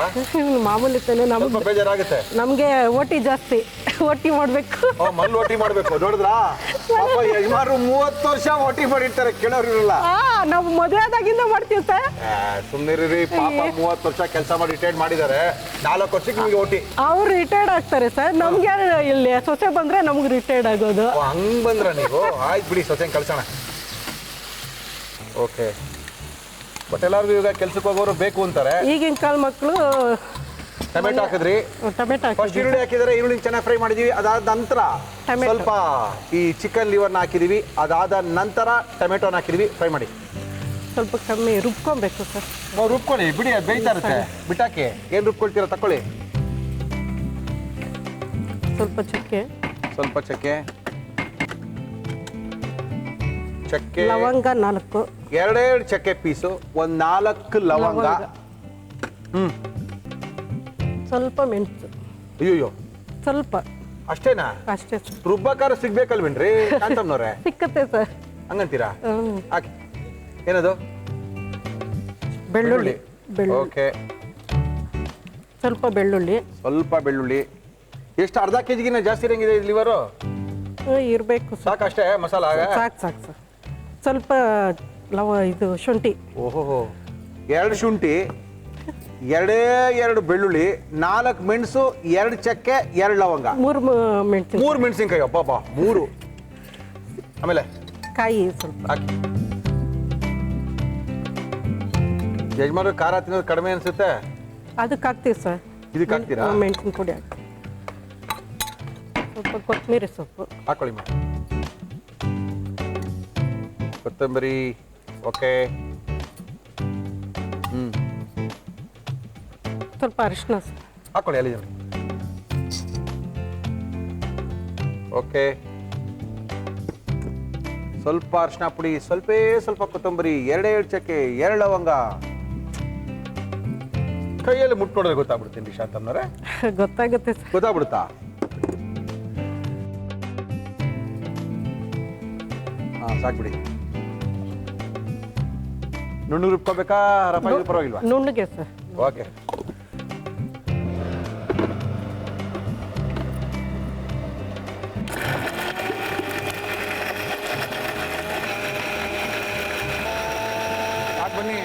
S4: ಮಾಮೂಲಿ ತಾನೆ
S1: ಸ್ವಲ್ಪ ಬೇಜಾರಾಗುತ್ತೆ.
S4: ನಮಗೆ ಓಟಿ ಜಾಸ್ತಿ ಓಟಿ ಮಾಡಬೇಕು.
S1: ಮಲ್ಲು ಓಟಿ ಮಾಡ್ಬೇಕು ನೋಡಿದ್ರಾ ಪಾಪ ಯಜಮಾನರು 30 ವರ್ಷ ಓಟಿ ಮಾಡಿರ್ತಾರೆ ಕೇಳೋರು ಇರಲ್ಲ.
S4: ನಾವು ಮದುವೆ ಆದಾಗಿಂದ ಮಾಡ್ತೀವಿ ಸರ್.
S1: ಸುಮ್ಮನಿರಿ ಪಾಪ 30 ವರ್ಷ ಕೆಲಸ ಮಾಡಿ ರಿಟೈರ್ಡ್ ಮಾಡಿದ್ದಾರೆ. 4 ವರ್ಷಕ್ಕೆ ನಿಮಗೆ ಓಟಿ.
S4: ಅವ್ರು ರಿಟೈರ್ಡ್ ಆಗ್ತಾರೆ ಸರ್. ನಮ್ಗೆ ಇಲ್ಲಿ ಸೊಸೆ ಬಂದ್ರೆ ನಮ್ಗೆ ರಿಟೈರ್ಡ್ ಆಗೋದು.
S1: ಹಂಗ್ ಬಂದ್ರ ನೀವು? ಆಯ್ತು ಬಿಡಿ, ಸೊಸೆ ಕಳ್ಸೋಣ. ಓಕೆ, ಬಟ್ ಎಲ್ಲರಿಗೂ ಈಗ ಕೆಲ್ಸಕ್ಕೆ ಹೋಗೋರು ಬೇಕು ಅಂತಾರೆ.
S4: ಈಗಿನ ಕಾಲ ಮಕ್ಕಳು
S1: ಟೊಮೆಟೊ ಹಾಕಿದ್ರಿ,
S4: ಟೊಮೆಟೊ
S1: ಫಸ್ಟ್ ಈರುಳ್ಳಿ ಹಾಕಿದ್ರೆ ಈರುಳ್ಳಿ ಚೆನ್ನಾಗಿ ಫ್ರೈ ಮಾಡಿದೀವಿ. ಅದಾದ ನಂತರ
S4: ಟೊಮೆಟೊ.
S1: ಸ್ವಲ್ಪ ಈ ಚಿಕನ್ ಲಿವರ್ನ ಹಾಕಿದೀವಿ. ಅದಾದ ನಂತರ ಟೊಮೆಟೊನ ಹಾಕಿದೀವಿ. ಫ್ರೈ ಮಾಡಿ.
S4: ಸ್ವಲ್ಪ ಕಮ್ಮಿ ರುಬ್ಕೊಬೇಕು ಸರ್.
S1: ರುಬ್ಕೊಳ್ಳಿ ಬಿಡಿ, ಅದು ಬೇಯ್ತಾ ಇರುತ್ತೆ. ಬಿಟ್ಟಾಕಿ ಏನು ರುಬ್ಕೊಳ್ತೀರಾ ತಕೊಳ್ಳಿ.
S4: ಸ್ವಲ್ಪ ಚಕ್ಕೆ,
S1: ಸ್ವಲ್ಪ ಚಕ್ಕೆ,
S4: ಲವಂಗ 4,
S1: ಎರಡೆರಡು ಚಕ್ಕೆ ಪೀಸು, 4 ಲವಂಗ.
S4: ಸ್ವಲ್ಪ ಮೆಣಸು.
S1: ಅಯ್ಯೋ,
S4: ಸ್ವಲ್ಪ
S1: ಅಷ್ಟೇನಾ?
S4: ಅಷ್ಟೇ ಸರ್.
S1: ರುಬ್ಬಕಾರ ಸಿಗ್ಬೇಕಲ್ವೇನ್ರಿ ಕಾಂತಮ್ಮನವ್ರೆ?
S4: ಸಿಕ್ಕತ್ತೆ ಸರ್.
S1: ಹಂಗಂತೀರಾ? ಹಾಕಿ. ಏನದು?
S4: ಬೆಳ್ಳುಳ್ಳಿ.
S1: ಓಕೆ,
S4: ಸ್ವಲ್ಪ ಬೆಳ್ಳುಳ್ಳಿ.
S1: ಸ್ವಲ್ಪ ಬೆಳ್ಳುಳ್ಳಿ. ಎಷ್ಟು ಅರ್ಧ ಕೆಜಿಗಿನ್ನ ಜಾಸ್ತಿ ಇರಂಗಿದೆ ಲಿವರು?
S4: ಇರಬೇಕು ಸರ್.
S1: ಸಾಕಷ್ಟೇ ಮಸಾಲ?
S4: ಸಾಕು ಸಾಕು ಸರ್. ಸ್ವಲ್ಪ ಇದು ಶುಂಠಿ.
S1: ಓಹೋ, 2 ಶುಂಠಿ, 2 ಬೆಳ್ಳುಳ್ಳಿ, 4 ಮೆಣಸು, 2 ಚಕ್ಕೆ, 2 ಲವಂಗ,
S4: 3 ಮೆಣಸಿನ
S1: 3 ಮೆಣಸಿನ್ಕಾಯಿ. ಅಬ್ಬಾ 3. ಆಮೇಲೆ
S4: ಕಾಯಿ ಸ್ವಲ್ಪ
S1: ಹಾಕಿ. ಯಜಮಾನ್ರು ಖಾರ ತಿನ್ನೋದು ಕಡಿಮೆ ಅನ್ಸುತ್ತೆ.
S4: ಅದಕ್ಕೆ ಹಾಕ್ತೀವಿ ಸರ್.
S1: ಇದಕ್ಕೆ ಹಾಕ್ತೀರಾ?
S4: ಮೆಣಸಿನ ಪುಡಿ ಹಾಕ್ತೀವಿ. ಸ್ವಲ್ಪ ಕೊತ್ತಂಬರಿ ಸೊಪ್ಪು
S1: ಹಾಕೊಳ್ಳಿ ಮಾ. ಕೊತ್ತಂಬರಿ. ಓಕೆ.
S4: ಸ್ವಲ್ಪ ಅರಿಶಿನ
S1: ಹಾಕೊಳ್ಳಿ ಅಲ್ಲಿ. ಓಕೆ, ಸ್ವಲ್ಪ ಅರಿಶಿನ ಪುಡಿ, ಸ್ವಲ್ಪ ಕೊತ್ತಂಬರಿ, 2 ಚಕ್ಕೆ, 2 ಲವಂಗ. ಕೈಯಲ್ಲಿ ಮುಟ್ಕೊಂಡ್ರೆ ಗೊತ್ತಾಗ್ಬಿಡ್ತೀನಿ ಶಾಂತಮ್ಮನವ್ರೆ.
S4: ಗೊತ್ತಾಗುತ್ತೆ ಸರ್.
S1: ಗೊತ್ತಾಗ್ಬಿಡುತ್ತಾ? ಸಾಕ್ಬಿಡಿ. ನುಣ್ಣು ರುಬ್ಕೋಬೇಕಾ ರಫಾಗಿ ಪರವಾಗಿಲ್ವಾ?
S4: ನುಣ್ಣಗೆ ಸರ್.
S1: ಓಕೆ. ಬನ್ನಿ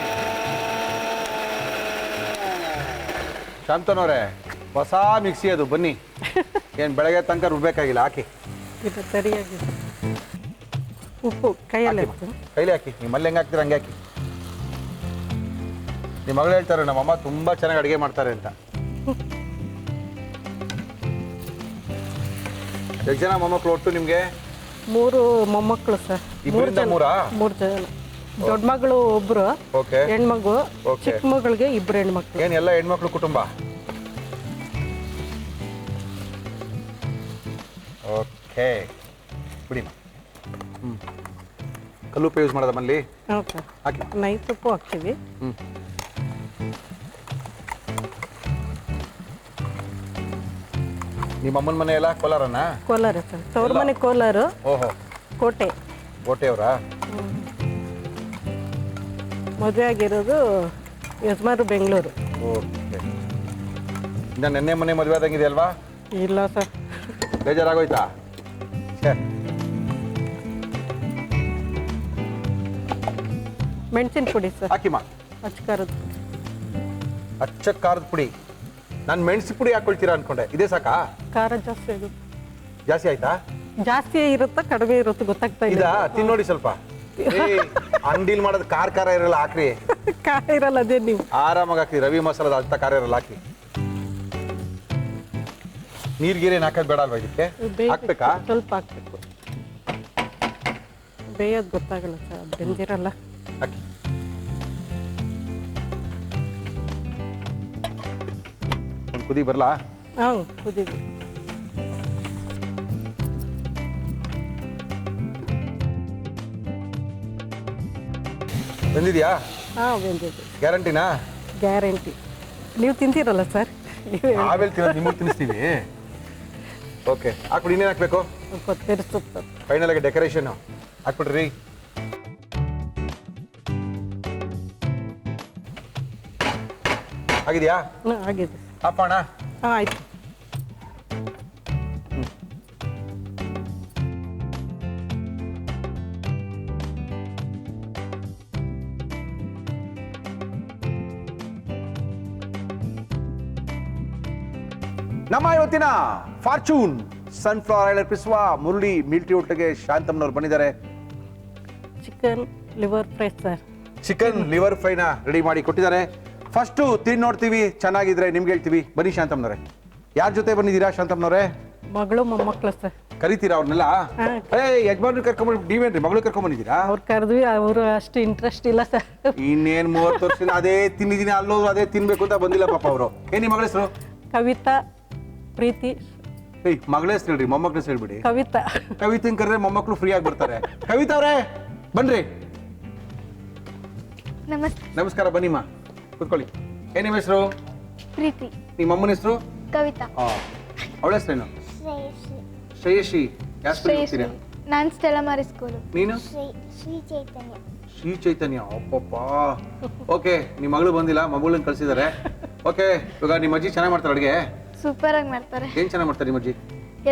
S1: ಶಾಂತನವ್ರೆ, ಹೊಸ ಮಿಕ್ಸಿ ಅದು. ಬನ್ನಿ, ಏನು ಬೆಳಗ್ಗೆ ತನಕ ರುಬ್ಬೇಕಾಗಿಲ್ಲ. ಹಾಕಿ.
S4: ಇದು ಸರಿಯಾಗಿ. ಉಪ್ಪು ಕೈಯಲ್ಲಿ ಹಾಕ್ತೀನಿ.
S1: ಕೈಲಿ ಹಾಕಿ. ನಿಮ್ಮಲ್ಲಿ ಹೆಂಗೆ ಹಾಕ್ತೀರ ಹಂಗೆ ಹಾಕಿ. ನಿಮ್ಮ ಮಗಳು ಹೇಳ್ತಾರೆ ನಮ್ಮಮ್ಮ ತುಂಬ ಚೆನ್ನಾಗಿ ಅಡುಗೆ ಮಾಡ್ತಾರೆ ಅಂತ. ಎಷ್ಟು ಜನ ಮೊಮ್ಮಕ್ಕಳು ಒಟ್ಟು ನಿಮಗೆ?
S4: 3 ಮೊಮ್ಮಕ್ಕಳು ಸರ್.
S1: 2 3?
S4: 3 ಜನ. ದೊಡ್ಡ ಮಗಳು ಒಬ್ರು,
S1: ಓಕೆ,
S4: ಹೆಣ್ಮಗು.
S1: ಓಕೆ.
S4: ಚಿಕ್ಕ ಮಗಳಿಗೆ 2 ಹೆಣ್ಮಕ್ಳು.
S1: ಏನು ಎಲ್ಲ ಹೆಣ್ಮಕ್ಳು ಕುಟುಂಬ? ಓಕೆ, ಬಿಡಿ. ಕಲ್ಲುಪ್ಪು ಯೂಸ್ ಮಾಡೋದ ಮಲ್ಲಿ?
S4: ಹೌದು ಸರ್.
S1: ಹಾಕಿ.
S4: ನೈಸ್ ಉಪ್ಪು ಹಾಕ್ತೀವಿ.
S1: ನಿಮ್ಮ ಅಮ್ಮನ ಮನೆ ಎಲ್ಲ ಕೋಲಾರನ?
S4: ಕೋಲಾರ ಸರ್. ತವ್ರ ಮನೆ ಕೋಲಾರ.
S1: ಓಹೋ,
S4: ಕೋಟೆ.
S1: ಕೋಟೆಯವರಾ?
S4: ಮದುವೆ ಆಗಿರೋದು ಯಜಮಾನರು ಬೆಂಗಳೂರು.
S1: ಓಕೆ. ಇನ್ನು ನೆನ್ನೆ ಮನೆ ಮದುವೆ ಆದಂಗಿದೆ ಅಲ್ವಾ?
S4: ಇಲ್ಲ ಸರ್.
S1: ಬೇಜಾರಾಗೋಯ್ತಾ?
S4: ಮೆಣಸಿನ ಪುಡಿ ಸರ್.
S1: ಹಾಕಿಮ್ಮ.
S4: ಅಚ್ಕಾರದ
S1: ಅಚ್ಚ ಖಾರದ ಪುಡಿ. ನಾನು ಮೆಣಸು ಪುಡಿ ಹಾಕೊಳ್ತೀರಾ ಅನ್ಕೊಂಡೆ. ಇದೇ ಸಾಕಾ?
S4: ಖಾರ ಜಾಸ್ತಿ ಆಗುತ್ತೆ.
S1: ಜಾಸ್ತಿ ಆಯ್ತಾ?
S4: ಜಾಸ್ತಿ ಇರುತ್ತಾ ಕಡಿಮೆ ಇರುತ್ತೆ ಗೊತ್ತಾಗ್ತಾ ಇಲ್ಲ.
S1: ಇದಾ ತಿನ್ನೋಡಿ ಸ್ವಲ್ಪ. ಅಂಗಡಿಲಿ ಮಾಡೋದು ಖಾರ ಇರಲ್ಲ, ಹಾಕ್ರಿ.
S4: ಖಾರ ಇರಲ್ಲ, ಅದೇ ನೀವು
S1: ಆರಾಮಾಗಿ ಹಾಕಿ. ರವಿ ಮಸಾಲದ ಅಂತ ಖಾರ ಇರಲ್ಲ, ಹಾಕಿ. ನೀರ್ಗೀರೇನು ಹಾಕೋದು ಬೇಡ ಅಲ್ವಾ ಇದಕ್ಕೆ? ಹಾಕ್ಬೇಕಾ?
S4: ಸ್ವಲ್ಪ ಹಾಕ್ಬೇಕು. ಬೇಯೋದು ಗೊತ್ತಾಗಲ್ಲ ಸರ್, ಬೆಂದಿರಲ್ಲ.
S1: ಹಾಕಿ. ಒಂದು ಕುದಿ ಬರಲಾ?
S4: ಹಾಂ, ಕುದೀವಿ.
S1: ಬಂದಿದ್ಯಾ?
S4: ಹಾಂ, ಬೆಂದಿದೆ.
S1: ಗ್ಯಾರಂಟಿನಾ?
S4: ಗ್ಯಾರಂಟಿ. ನೀವು ತಿಂತೀರಲ್ಲ ಸರ್?
S1: ಆಮೇಲೆ ತಿನ್ನೋದು ನಿಮಗೆ ತಿನ್ನಿಸ್ತೀವಿ. ಓಕೆ, ಹಾಕ್ಬಿಡಿ. ಇನ್ನೇನು ಹಾಕ್ಬೇಕು?
S4: ಕೊತ್ತಂಬರಿ ಸೊಪ್ಪು.
S1: ಫೈನಲ್ ಆಗಿ ಡೆಕೋರೇಷನ್ ಹಾಕ್ಬಿಡ್ರಿ. ಆಗಿದೆಯಾ
S4: ಆಗಿದೆ
S1: ಅಪ್ಪಣ
S4: ಹಾಂ ಆಯ್ತು.
S1: ನಮ್ಮ ಇವತ್ತಿನ ಫಾರ್ಚೂನ್ ಸನ್ಫ್ಲವರ್ ಆಯಿಲ್ ಅರ್ಪಿಸುವ ಮುರುಳಿ ಮಿಲ್ಟ್ರಿ ಹೋಟ್ಲಿಗೆ ಶಾಂತಮ್ಮನವ್ರು ಬಂದಿದ್ದಾರೆ.
S4: Chicken liver fry sir.
S1: Chicken liver ಫ್ರೈನ ರೆಡಿ ಮಾಡಿ ಕೊಟ್ಟಿದ್ದಾರೆ. ಫಸ್ಟು ತಿಂದು ನೋಡ್ತೀವಿ, ಚೆನ್ನಾಗಿದ್ರೆ ನಿಮ್ಗೆ ಹೇಳ್ತೀವಿ. ಬನ್ನಿ ಶಾಂತಮ್ಮನವ್ರೆ. ಯಾರ ಜೊತೆ ಬಂದಿದ್ದೀರಾ ಶಾಂತಮ್ಮನವ್ರೆ?
S4: ಮಗಳು ಮೊಮ್ಮಕ್ಕಳು ಸರ್.
S1: ಕರಿತೀರಾ ಅವ್ರನ್ನೆಲ್ಲ?
S4: ಹಾ.
S1: ಯಜಮಾನ್ರು ಕರ್ಕೊಂಡ್ ನೀವೇನ್ರಿ ಮಗಳು ಕರ್ಕೊಂಡ್ ಬಂದಿದ್ದೀರಾ?
S4: ಅವ್ರು ಕರೆದ್ವಿ, ಅವರು ಅಷ್ಟು ಇಂಟ್ರೆಸ್ಟ್ ಇಲ್ಲ ಸರ್.
S1: ಇನ್ನೇನ್ 30 ವರ್ಷದಿಂದ ಅದೇ ತಿಂದಿದ್ದೀನಿ, ಅಲ್ಲೋದ್ರು ಅದೇ ತಿನ್ಬೇಕು ಅಂತ ಬಂದಿಲ್ಲ ಪಾಪ ಅವರು. ಏನಿ ಮಗಳ ಹೆಸರು?
S4: ಕವಿತಾ, ಪ್ರೀತಿ.
S1: ಮಗಳ ಹೆಸರು ಹೇಳ್ರಿ, ಮೊಮ್ಮಕ್ಳ ಹೆಸರು ಹೇಳ್ಬಿಡಿ.
S4: ಕವಿತಾ.
S1: ಕವಿತನ್ ಕರೆದ್ರೆ ಮೊಮ್ಮಕ್ಳು ಫ್ರೀ ಆಗಿ ಬರ್ತಾರೆ. ಕವಿತಾ ಅವ್ರೆ ಬನ್ರಿ.
S5: ನಮಸ್ತೆ.
S1: ನಮಸ್ಕಾರ, ಬನ್ನಿಮ್ಮ ಕೂತ್ಕೊಳ್ಳಿ. ಏನ್ ನಿಮ್ಮ ಹೆಸರು?
S5: ಪ್ರೀತಿ.
S1: ನಿಮ್ಮ ಅಮ್ಮನ ಹೆಸರು?
S5: ಕವಿತಾ.
S1: ಅವಳ ಹೆಸರೇನು? ಶ್ರೇಯಶ್ರೀ. ಯಾವ ಸ್ಕೂಲಿಗೆ ಹೋಗ್ತೀರಾ?
S5: ನಾನು ಸ್ಟೆಲಾ ಮಾರಿ ಸ್ಕೂಲು.
S1: ನೀನು?
S5: ಶ್ರೀ ಚೈತನ್ಯ.
S1: ಶ್ರೀ ಚೈತನ್ಯ. ಅಪ್ಪಪ್ಪ. ಓಕೆ, ನಿಮ್ಮ ಮಗಳು ಬಂದಿಲ್ಲ, ಮಗಳನ್ನ ಕಳ್ಸಿದ್ದಾರೆ. ಓಕೆ, ಇವಾಗ ನಿಮ್ಮ ಅಜ್ಜಿ ಚೆನ್ನಾಗಿ ಮಾಡ್ತಾರೆ ಅಡುಗೆ?
S5: ಸೂಪರ್ ಆಗಿ ಮಾಡ್ತಾರೆ.
S1: ಏನ್ ಚೆನ್ನಾಗಿ ಮಾಡ್ತಾರೆ ನಿಮ್ಮ ಅಜ್ಜಿ?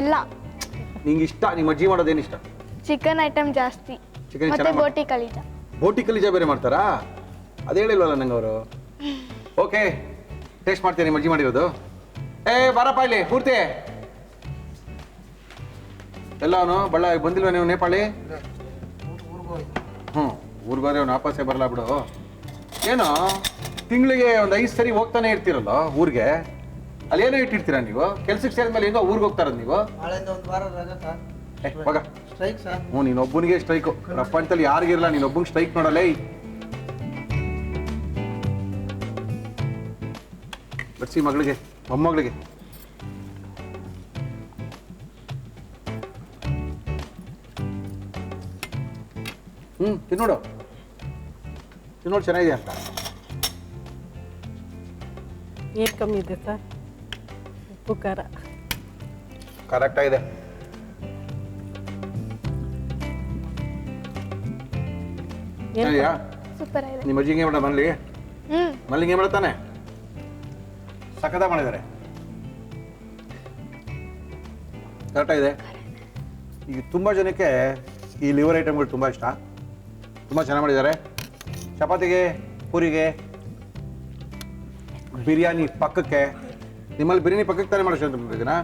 S5: ಎಲ್ಲ.
S1: ನಿಂಗೆ ಇಷ್ಟ, ನಿಮ್ಮ ಅಜ್ಜಿ ಮಾಡೋದೇನು ಇಷ್ಟ?
S5: ಚಿಕನ್ ಐಟಮ್ ಜಾಸ್ತಿ.
S1: ಚಿಕನ್
S5: ಮತ್ತೆ
S1: ಚೆನ್ನಾಗಿ
S5: ಬೋಟಿ ಕಲಿಜ.
S1: ಬೋಟಿ ಕಲಿಜ ಬೇರೆ ಮಾಡ್ತಾರಾ? ಅದೇ ಹೇಳಿಲ್ವಲ್ಲ ನಂಗೆ ಅವರು. ಓಕೆ, ಟೇಸ್ಟ್ ಮಾಡ್ತೀನಿ ನಿಮ್ಮ ಅಜ್ಜಿ ಮಾಡಿರೋದು. ಬಾರಪ್ಪ ಇಲ್ಲಿ ಪೂರ್ತಿ. ಎಲ್ಲವನು ಬಳ್ಳ ಬಂದಿಲ್ವ ನೀವು ನೇಪಾಳಿ? ಊರ್ಗೋದ್ರೆ ಅವ್ನು ವಾಪಸ್ಸೇ ಬರಲ್ಲ ಬಿಡು. ಏನೋ ತಿಂಗಳಿಗೆ ಒಂದು 5 ಸರಿ ಹೋಗ್ತಾನೆ ಇರ್ತೀರಲ್ಲ ಊರಿಗೆ, ಅಲ್ಲೇನೋ ಇಟ್ಟಿರ್ತೀರಾ ನೀವು? ಕೆಲ್ಸಕ್ಕೆ ಸೇರಿದ್ಮೇಲೆ ಹೆಂಗೋ ಊರಿಗೆ ಹೋಗ್ತಾರದು ನೀವು?
S6: ನಾಳೆಯಿಂದ ಒಂದು ವಾರ ರಜಾ ಸರ್.
S1: ಮಗ
S6: ಸ್ಟ್ರೈಕ್ ಸರ್.
S1: ನೀನೊಬ್ಬನಿಗೆ ಸ್ಟ್ರೈಕು, ಪ್ರಪಂಚದಲ್ಲಿ ಯಾರಿಗಿರಲ್ಲ, ನೀನೊಬ್ಬಂಗೆ ಸ್ಟ್ರೈಕ್ ನೋಡಲ್ಲ. ಬಡ್ಸಿ ಮಗಳಿಗೆ, ಮೊಮ್ಮಗಳಿಗೆ. ತಿನ್ನೋಡು ಚೆನ್ನಾಗಿದೆ ಅಂತ.
S4: ಏನು ಕಮ್ಮಿ ಇದೆ ಸರ್? ಉಪ್ಪು ಖಾರ
S1: ಕರೆಕ್ಟ್ ಆಗಿದೆ.
S4: ಏನು?
S5: ಸೂಪರ್ ಆಗಿದೆ.
S1: ನಿಮ್ಮ ಅಜ್ಜಿಗೆ ಮಾಡ ಮನೇಲಿ ಮಲ್ಲಿಗೆ ಮಾಡ್ತಾನೆ ಸಖತ ಮಾಡಿದ್ದಾರೆ. ಕರೆಕ್ಟಾಗಿದೆ. ಈಗ ತುಂಬ ಜನಕ್ಕೆ ಈ ಲಿವರ್ ಐಟಮ್ಗಳು ತುಂಬ ಇಷ್ಟ, ತುಂಬ ಚೆನ್ನಾಗಿ ಮಾಡಿದ್ದಾರೆ. ಚಪಾತಿಗೆ, ಪೂರಿಗೆ, ಬಿರಿಯಾನಿ ಪಕ್ಕಕ್ಕೆ. ನಿಮ್ಮಲ್ಲಿ ಬಿರಿಯಾನಿ ಪಕ್ಕಕ್ಕೆ ತಾನೇ ಮಾಡಿಸಿ ಅಂತ ಇದನ್ನ.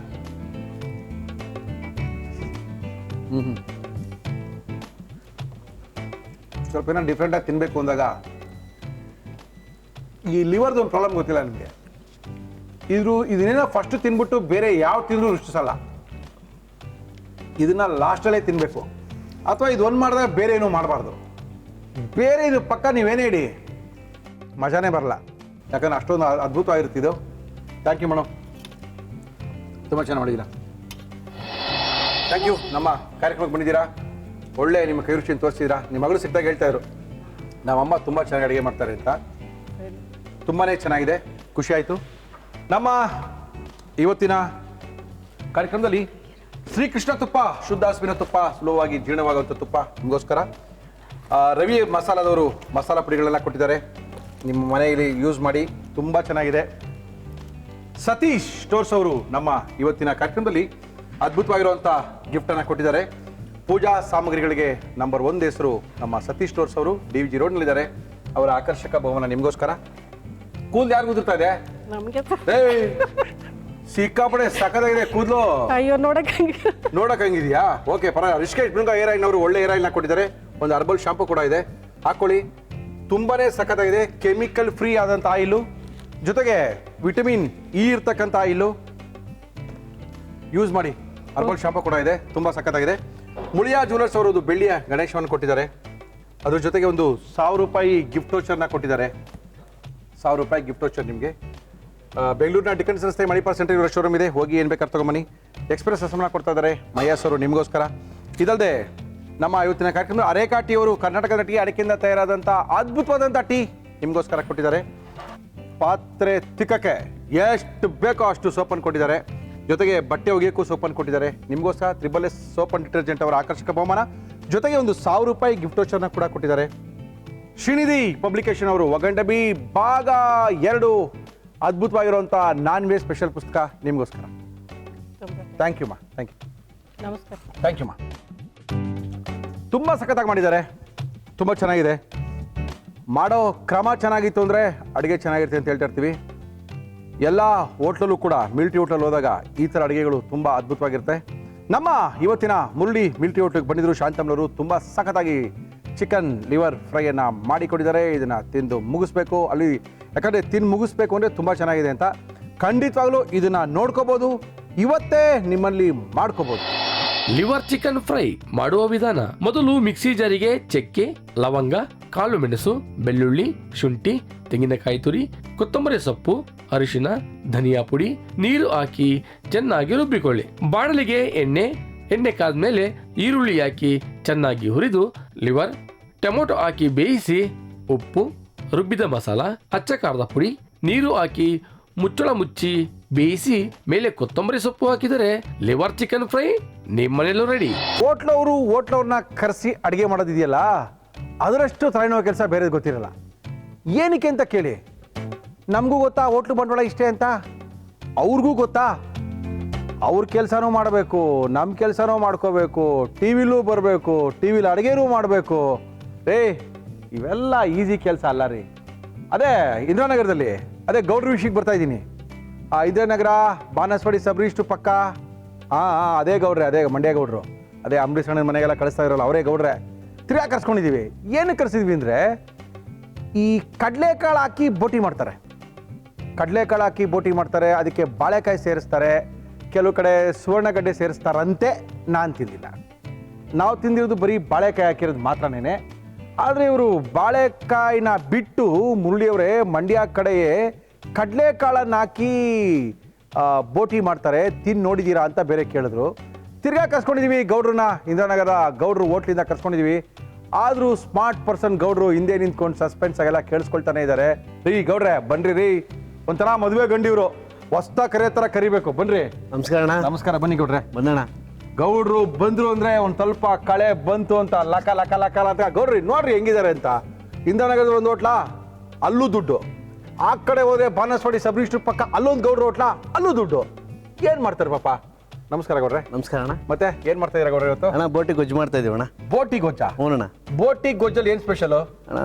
S1: ಸ್ವಲ್ಪ ಏನೋ ಡಿಫ್ರೆಂಟಾಗಿ ತಿನ್ನಬೇಕು ಅಂದಾಗ ಈ ಲಿವರ್ದು ಒಂದು ಪ್ರಾಬ್ಲಮ್ ಗೊತ್ತಿಲ್ಲ ನಿಮಗೆ. ಇದನ್ನೇನೋ ಫಸ್ಟ್ ತಿನ್ಬಿಟ್ಟು ಬೇರೆ ಯಾವ ತಿಂದರೂ ರುಚಿಸಲ್ಲ. ಇದನ್ನ ಲಾಸ್ಟಲ್ಲೇ ತಿನ್ನಬೇಕು, ಅಥವಾ ಇದು ಒಂದು ಮಾಡಿದಾಗ ಬೇರೆ ಏನೂ ಮಾಡಬಾರ್ದು. ಬೇರೆ ಇದು ಪಕ್ಕ ನೀವೇನೇ ಇಡಿ ಮಜಾನೇ ಬರಲ್ಲ, ಯಾಕಂದ್ರೆ ಅಷ್ಟೊಂದು ಅದ್ಭುತವಾಗಿರ್ತಿದ್ದು. ಥ್ಯಾಂಕ್ ಯು ಮೇಡಮ್, ತುಂಬ ಚೆನ್ನಾಗಿ ಮಾಡಿದ್ದೀರಾ. Thank you. ನಮ್ಮ ಕಾರ್ಯಕ್ರಮಕ್ಕೆ ಬಂದಿದ್ದೀರಾ, ಒಳ್ಳೆ ನಿಮ್ಮ ಕೈ ರುಚಿಯನ್ನು ತೋರಿಸಿದ್ದೀರಾ. ನಿಮ್ಮ ಮಗಳು ಸಿಕ್ಕಿದಾಗ ಹೇಳ್ತಾಯಿದ್ರು ನಮ್ಮಮ್ಮ ತುಂಬ ಚೆನ್ನಾಗಿ ಅಡುಗೆ ಮಾಡ್ತಾರೆ ಅಂತ. ತುಂಬಾ ಚೆನ್ನಾಗಿದೆ, ಖುಷಿ ಆಯಿತು. ನಮ್ಮ ಇವತ್ತಿನ ಕಾರ್ಯಕ್ರಮದಲ್ಲಿ ಶ್ರೀಕೃಷ್ಣ ತುಪ್ಪ, ಶುದ್ಧ ಹಸುವಿನ ತುಪ್ಪ, ಸುಲಭವಾಗಿ ಜೀರ್ಣವಾಗುವಂಥ ತುಪ್ಪ ನಿಮಗೋಸ್ಕರ. ರವಿ ಮಸಾಲದವರು ಮಸಾಲ ಪುಡಿಗಳೆಲ್ಲ ಕೊಟ್ಟಿದ್ದಾರೆ, ನಿಮ್ಮ ಮನೆಯಲ್ಲಿ ಯೂಸ್ ಮಾಡಿ, ತುಂಬ ಚೆನ್ನಾಗಿದೆ. ಸತೀಶ್ ಸ್ಟೋರ್ಸ್ ಅವರು ನಮ್ಮ ಇವತ್ತಿನ ಕಾರ್ಯಕ್ರಮದಲ್ಲಿ ಅದ್ಭುತವಾಗಿರುವಂಥ ಗಿಫ್ಟನ್ನು ಕೊಟ್ಟಿದ್ದಾರೆ. ಪೂಜಾ ಸಾಮಗ್ರಿಗಳಿಗೆ ನಂಬರ್ 1 ಹೆಸರು ನಮ್ಮ ಸತೀಶ್ ಸ್ಟೋರ್ಸ್ ಅವರು, DVG ರೋಡ್ನಲ್ಲಿದ್ದಾರೆ. ಅವರ ಆಕರ್ಷಕ ಬಹುಮಾನ ನಿಮಗೋಸ್ಕರ. ಕೂದಲು ಯಾರು ಉದುರ್ತಾ ಇದೆ?
S4: ನಮಗೆ
S1: ಸಿಕ್ಕಾಪಡೆ ಸಖತ್ತಾಗಿದೆ ಕೂದಲು.
S4: ಅಯ್ಯೋ ನೋಡಕ್ಕೆ
S1: ಹಂಗಿದೆಯಾ? ಓಕೆ, ಪರವಾಗಿಲ್ಲ. ರಿಷ್ಕೇಶ್ ಬೃಂಗ ಏರ್ ಆಯಿಲ್ ಅವರು ಒಳ್ಳೆ ಏರ್ ಆಯಿಲ್ನ ಕೊಟ್ಟಿದ್ದಾರೆ. ಒಂದು ಹರ್ಬಲ್ ಶಾಂಪು ಕೂಡ ಇದೆ, ಹಾಕೊಳ್ಳಿ. ತುಂಬಾನೇ ಸಖತ್ತಾಗಿದೆ, ಕೆಮಿಕಲ್ ಫ್ರೀ ಆದಂಥ ಆಯಿಲು, ಜೊತೆಗೆ ವಿಟಮಿನ್ ಇ ಇರ್ತಕ್ಕಂಥ ಆಯಿಲು. ಯೂಸ್ ಮಾಡಿ. ಹರ್ಬಲ್ ಶಾಂಪು ಕೂಡ ಇದೆ, ತುಂಬ ಸಖತ್ತಾಗಿದೆ. ಮುಳಿಯಾ ಜ್ಯುವೆಲರ್ಸ್ ಅವರು ಒಂದು ಬೆಳ್ಳಿಯ ಗಣೇಶವನ್ನು ಕೊಟ್ಟಿದ್ದಾರೆ. ಅದ್ರ ಜೊತೆಗೆ ಒಂದು 1000 ರೂಪಾಯಿ ಗಿಫ್ಟ್ ವೋಚರ್ನ ಕೊಟ್ಟಿದ್ದಾರೆ. 1000 ರೂಪಾಯಿ ಗಿಫ್ಟ್ ವೋಚರ್ ನಿಮಗೆ. ಬೆಂಗಳೂರಿನ ಡಿಫೆನ್ಸ್ ರಸ್ತೆ ಮಣಿಪಾಲ್ ಸೆಂಟರ್ ಇವರ ಶೋರೂಮ್ ಇದೆ, ಹೋಗಿ ಏನು ಬೇಕಾದ್ರೆ ತಗೊಂಬನ್ನಿ. ಎಕ್ಸ್ಪ್ರೆಸ್ ರಸಮನ ಕೊಡ್ತಾ ಇದ್ದಾರೆ ಮಯ್ಯಾಸ್ ಅವರು ನಿಮಗೋಸ್ಕರ. ಇದಲ್ಲದೆ ನಮ್ಮ ಇವತ್ತಿನ ಕಾರ್ಯಕ್ರಮ ಅರೇಕಾ ಟೀ ಅವರು ಕರ್ನಾಟಕದ ಟೀ ಅಡಿಕೆಯಿಂದ ತಯಾರಾದಂಥ ಅದ್ಭುತವಾದಂಥ ಟೀ ನಿಮಗೋಸ್ಕರ ಕೊಟ್ಟಿದ್ದಾರೆ. ಪಾತ್ರೆ ತಿಕ್ಕಕ್ಕೆ ಎಷ್ಟು ಬೇಕೋ ಅಷ್ಟು ಸೋಪನ್ನು ಕೊಟ್ಟಿದ್ದಾರೆ, ಜೊತೆಗೆ ಬಟ್ಟೆ ಒಗೆಯೋಕ್ಕೂ ಸೋಪನ್ನು ಕೊಟ್ಟಿದ್ದಾರೆ ನಿಮಗೋಸ್ಕರ. SSS ಸೋಪ್ ಅಂಡ್ ಡಿಟರ್ಜೆಂಟ್ ಅವರ ಆಕರ್ಷಕ ಬಹುಮಾನ, ಜೊತೆಗೆ ಒಂದು 1000 ರೂಪಾಯಿ ಗಿಫ್ಟ್ ವೋಚರ್ನ ಕೂಡ ಕೊಟ್ಟಿದ್ದಾರೆ. ಶ್ರೀನಿಧಿ ಪಬ್ಲಿಕೇಶನ್ ಅವರು ಒಗಂಡಬಿ ಭಾಗ 2 ಅದ್ಭುತವಾಗಿರುವಂಥ ನಾನ್ ವೆಜ್ ಸ್ಪೆಷಲ್ ಪುಸ್ತಕ ನಿಮಗೋಸ್ಕರ. ಥ್ಯಾಂಕ್ ಯು ಮಾ, ಥ್ಯಾಂಕ್ ಯು,
S4: ನಮಸ್ಕಾರ.
S1: ಥ್ಯಾಂಕ್ ಯು ಮಾ. ತುಂಬ ಸಖತ್ತಾಗಿ ಮಾಡಿದ್ದಾರೆ, ತುಂಬ ಚೆನ್ನಾಗಿದೆ. ಮಾಡೋ ಕ್ರಮ ಚೆನ್ನಾಗಿತ್ತು ಅಂದರೆ ಅಡುಗೆ ಚೆನ್ನಾಗಿರುತ್ತೆ ಅಂತ ಹೇಳ್ತಾ ಇರ್ತೀವಿ. ಎಲ್ಲ ಹೋಟ್ಲಲ್ಲೂ ಕೂಡ ಮಿಲ್ಟ್ರಿ ಹೋಟ್ಲಲ್ಲಿ ಹೋದಾಗ ಈ ಥರ ಅಡುಗೆಗಳು ತುಂಬ ಅದ್ಭುತವಾಗಿರುತ್ತೆ. ನಮ್ಮ ಇವತ್ತಿನ ಮುರಳಿ ಮಿಲ್ಟ್ರಿ ಹೋಟ್ಲಿಗೆ ಬಂದಿದ್ದರು ಶಾಂತಮ್ನವರು. ತುಂಬ ಸಖತ್ತಾಗಿ ಚಿಕನ್ ಲಿವರ್ ಫ್ರೈಯನ್ನು ಮಾಡಿಕೊಟ್ಟಿದ್ದಾರೆ. ಇದನ್ನು ತಿಂದು ಮುಗಿಸ್ಬೇಕು ಅಲ್ಲಿ, ಯಾಕಂದರೆ ತಿಂದು ಮುಗಿಸ್ಬೇಕು ಅಂದರೆ ತುಂಬ ಚೆನ್ನಾಗಿದೆ ಅಂತ. ಖಂಡಿತವಾಗ್ಲೂ ಇದನ್ನು ನೋಡ್ಕೋಬೋದು, ಇವತ್ತೇ ನಿಮ್ಮಲ್ಲಿ ಮಾಡ್ಕೋಬೋದು.
S3: ಲಿವರ್ ಚಿಕನ್ ಫ್ರೈ ಮಾಡುವ ವಿಧಾನ: ಮೊದಲು ಮಿಕ್ಸಿ ಜಾರಿಗೆ ಚಕ್ಕೆ, ಲವಂಗ, ಕಾಳು ಮೆಣಸು, ಬೆಳ್ಳುಳ್ಳಿ, ಶುಂಠಿ, ತೆಂಗಿನಕಾಯಿ ತುರಿ, ಕೊತ್ತಂಬರಿ ಸೊಪ್ಪು, ಅರಿಶಿನ, ಧನಿಯಾ ಪುಡಿ, ನೀರು ಹಾಕಿ ಚೆನ್ನಾಗಿ ರುಬ್ಬಿಕೊಳ್ಳಿ. ಬಾಣಲಿಗೆ ಎಣ್ಣೆ ಕಾದ್ಮೇಲೆ ಈರುಳ್ಳಿ ಹಾಕಿ ಚೆನ್ನಾಗಿ ಹುರಿದು ಲಿವರ್, ಟೊಮೊಟೊ ಹಾಕಿ ಬೇಯಿಸಿ, ಉಪ್ಪು, ರುಬ್ಬಿದ ಮಸಾಲ, ಅಚ್ಚ ಖಾರದ ಪುಡಿ, ನೀರು ಹಾಕಿ ಮುಚ್ಚಳ ಮುಚ್ಚಿ ಬೇಯಿಸಿ ಮೇಲೆ ಕೊತ್ತಂಬರಿ ಸೊಪ್ಪು ಹಾಕಿದರೆ ಲಿವರ್ ಚಿಕನ್ ಫ್ರೈ ನಿಮ್ಮನೆಯಲ್ಲೂ ರೆಡಿ.
S1: ಹೋಟ್ಲವ್ರನ್ನ ಕರೆಸಿ ಅಡುಗೆ ಮಾಡೋದಿದೆಯಲ್ಲ, ಅದರಷ್ಟು ತಲೆನೋವು ಕೆಲಸ ಬೇರೆ ಗೊತ್ತಿರಲ್ಲ. ಏನಕ್ಕೆ ಅಂತ ಕೇಳಿ, ನಮಗೂ ಗೊತ್ತಾ ಹೋಟ್ಲು ಬಂಡವಾಳ ಇಷ್ಟೇ ಅಂತ, ಅವ್ರಿಗೂ ಗೊತ್ತಾ. ಅವ್ರ ಕೆಲಸನೂ ಮಾಡಬೇಕು, ನಮ್ಮ ಕೆಲಸನೂ ಮಾಡ್ಕೋಬೇಕು, ಟಿ ವಿಲೂ ಬರಬೇಕು, ಟಿ ವಿಲಿ ಅಡುಗೆನೂ ಮಾಡಬೇಕು. ಇವೆಲ್ಲ ಈಸಿ ಕೆಲಸ ಅಲ್ಲ ರೀ. ಅದೇ ಇಂದಿರಾನಗರದಲ್ಲಿ, ಅದೇ ಗೌಡ್ರ ವಿಷಯಕ್ಕೆ ಬರ್ತಾ ಇದ್ದೀನಿ. ಇಂದಿರಾನಗರ ಬಾನಸವಾಡಿ ಸಬ್ ರಿಜಿಸ್ಟ್ರು ಪಕ್ಕ. ಅದೇ ಗೌಡ್ರೆ, ಅದೇ ಮಂಡ್ಯ ಗೌಡ್ರು, ಅದೇ ಅಂಬರೀಷ್ ಅಣ್ಣನ ಮನೆಗೆಲ್ಲ ಕಳಿಸ್ತಾ ಇರೋಲ್ಲ ಅವರೇ ಗೌಡ್ರೆ. ತಿರ್ಗಾ ಕರ್ಸ್ಕೊಂಡಿದ್ದೀವಿ. ಏನು ಕರೆಸಿದ್ವಿ ಅಂದರೆ, ಈ ಕಡಲೆಕಾಳು ಹಾಕಿ ಬೋಟಿ ಮಾಡ್ತಾರೆ. ಕಡಲೆಕಾಳು ಹಾಕಿ ಬೋಟಿ ಮಾಡ್ತಾರೆ, ಅದಕ್ಕೆ ಬಾಳೆಕಾಯಿ ಸೇರಿಸ್ತಾರೆ, ಕೆಲವು ಕಡೆ ಸುವರ್ಣಗಡ್ಡೆ ಸೇರಿಸ್ತಾರಂತೆ. ನಾನು ತಿಂದಿಲ್ಲ. ನಾವು ತಿಂದಿರೋದು ಬರೀ ಬಾಳೆಕಾಯಿ ಹಾಕಿರೋದು ಮಾತ್ರನೇ. ಆದರೆ ಇವರು ಬಾಳೆಕಾಯಿನ ಬಿಟ್ಟು ಮುರಳಿಯವರೇ ಮಂಡ್ಯ ಕಡೆಯೇ ಕಡಲೆಕಾಳನ್ನು ಹಾಕಿ ಬೋಟಿ ಮಾಡ್ತಾರೆ, ತಿಂದು ನೋಡಿದ್ದೀರಾ ಅಂತ ಬೇರೆ ಕೇಳಿದ್ರು. ತಿರ್ಗಾ ಕರ್ಸ್ಕೊಂಡಿದ್ದೀವಿ ಗೌಡ್ರನ್ನ, ಇಂದಿರಾನಗರ ಗೌಡ್ರು ಹೋಟ್ಲಿಂದ ಕರ್ಸ್ಕೊಂಡಿದ್ದೀವಿ. ಆದರೂ ಸ್ಮಾರ್ಟ್ ಪರ್ಸನ್ ಗೌಡ್ರು ಹಿಂದೆ ನಿಂತ್ಕೊಂಡು ಸಸ್ಪೆನ್ಸ್ ಆಗೆಲ್ಲ ಕೇಳಿಸ್ಕೊಳ್ತಾನೆ ಇದ್ದಾರೆ. ರೀ ಗೌಡ್ರೆ ಬನ್ರಿ ರೀ, ಒಂಥರ ಮದುವೆ ಗಂಡಿವರು, ಹೊಸ್ತಾ ಕರೆಯೋ ಥರ ಕರಿಬೇಕು. ಬನ್ರಿ.
S2: ನಮಸ್ಕಾರ ಅಣ್ಣ.
S1: ನಮಸ್ಕಾರ, ಬನ್ನಿ ಗೌಡ್ರೆ.
S2: ಬಂದಣ್ಣ.
S1: ಗೌಡ್ರು ಬಂದ್ರು ಅಂದ್ರೆ ಒಂದು ಸ್ವಲ್ಪ ಕಳೆ ಬಂತು ಅಂತ ಲಕ ಲಕ ಲಕ ಅಂತ. ಗೌಡ್ರಿ ನೋಡ್ರಿ ಹೆಂಗಿದ್ದಾರೆ ಅಂತ. ಇಂದಿರಾನಗರದ ಒಂದು ಹೋಟ್ಲಾ, ಅಲ್ಲೂ ದುಡ್ಡು. ಆ ಕಡೆ ಹೋದ್ರೆ ಬಾನಸವಾಡಿ ಸಬ್ ರಿಜಿಸ್ಟ್ರು ಪಕ್ಕ ಅಲ್ಲೊಂದು ಗೌಡ್ರು ಹೋಟ್ಲಾ, ಅಲ್ಲೂ ದುಡ್ಡು. ಏನ್ ಮಾಡ್ತಾರೆ ಪಾಪ. ನಮಸ್ಕಾರ ಗೌಡ್ರೆ.
S2: ನಮಸ್ಕಾರ ಅಣ್ಣ.
S1: ಮತ್ತೆ ಏನ್ ಮಾಡ್ತಾ ಇದೀರಾ ಗೌಡ್ರೆ ಇವತ್ತು?
S2: ಅಣ್ಣ ಬೋಟಿ ಗೊಜ್ಜು ಮಾಡ್ತಾ ಇದೀವಿ ಅಣ್ಣ.
S1: ಬೋಟಿ ಗೊಜ್ಜಾ?
S2: ಹ್ಞೂಣ್ಣ.
S1: ಬೋಟಿ ಗೊಜ್ಜಲ್ಲಿ ಏನ್ ಸ್ಪೆಷಲ್
S2: ಅಣ್ಣ?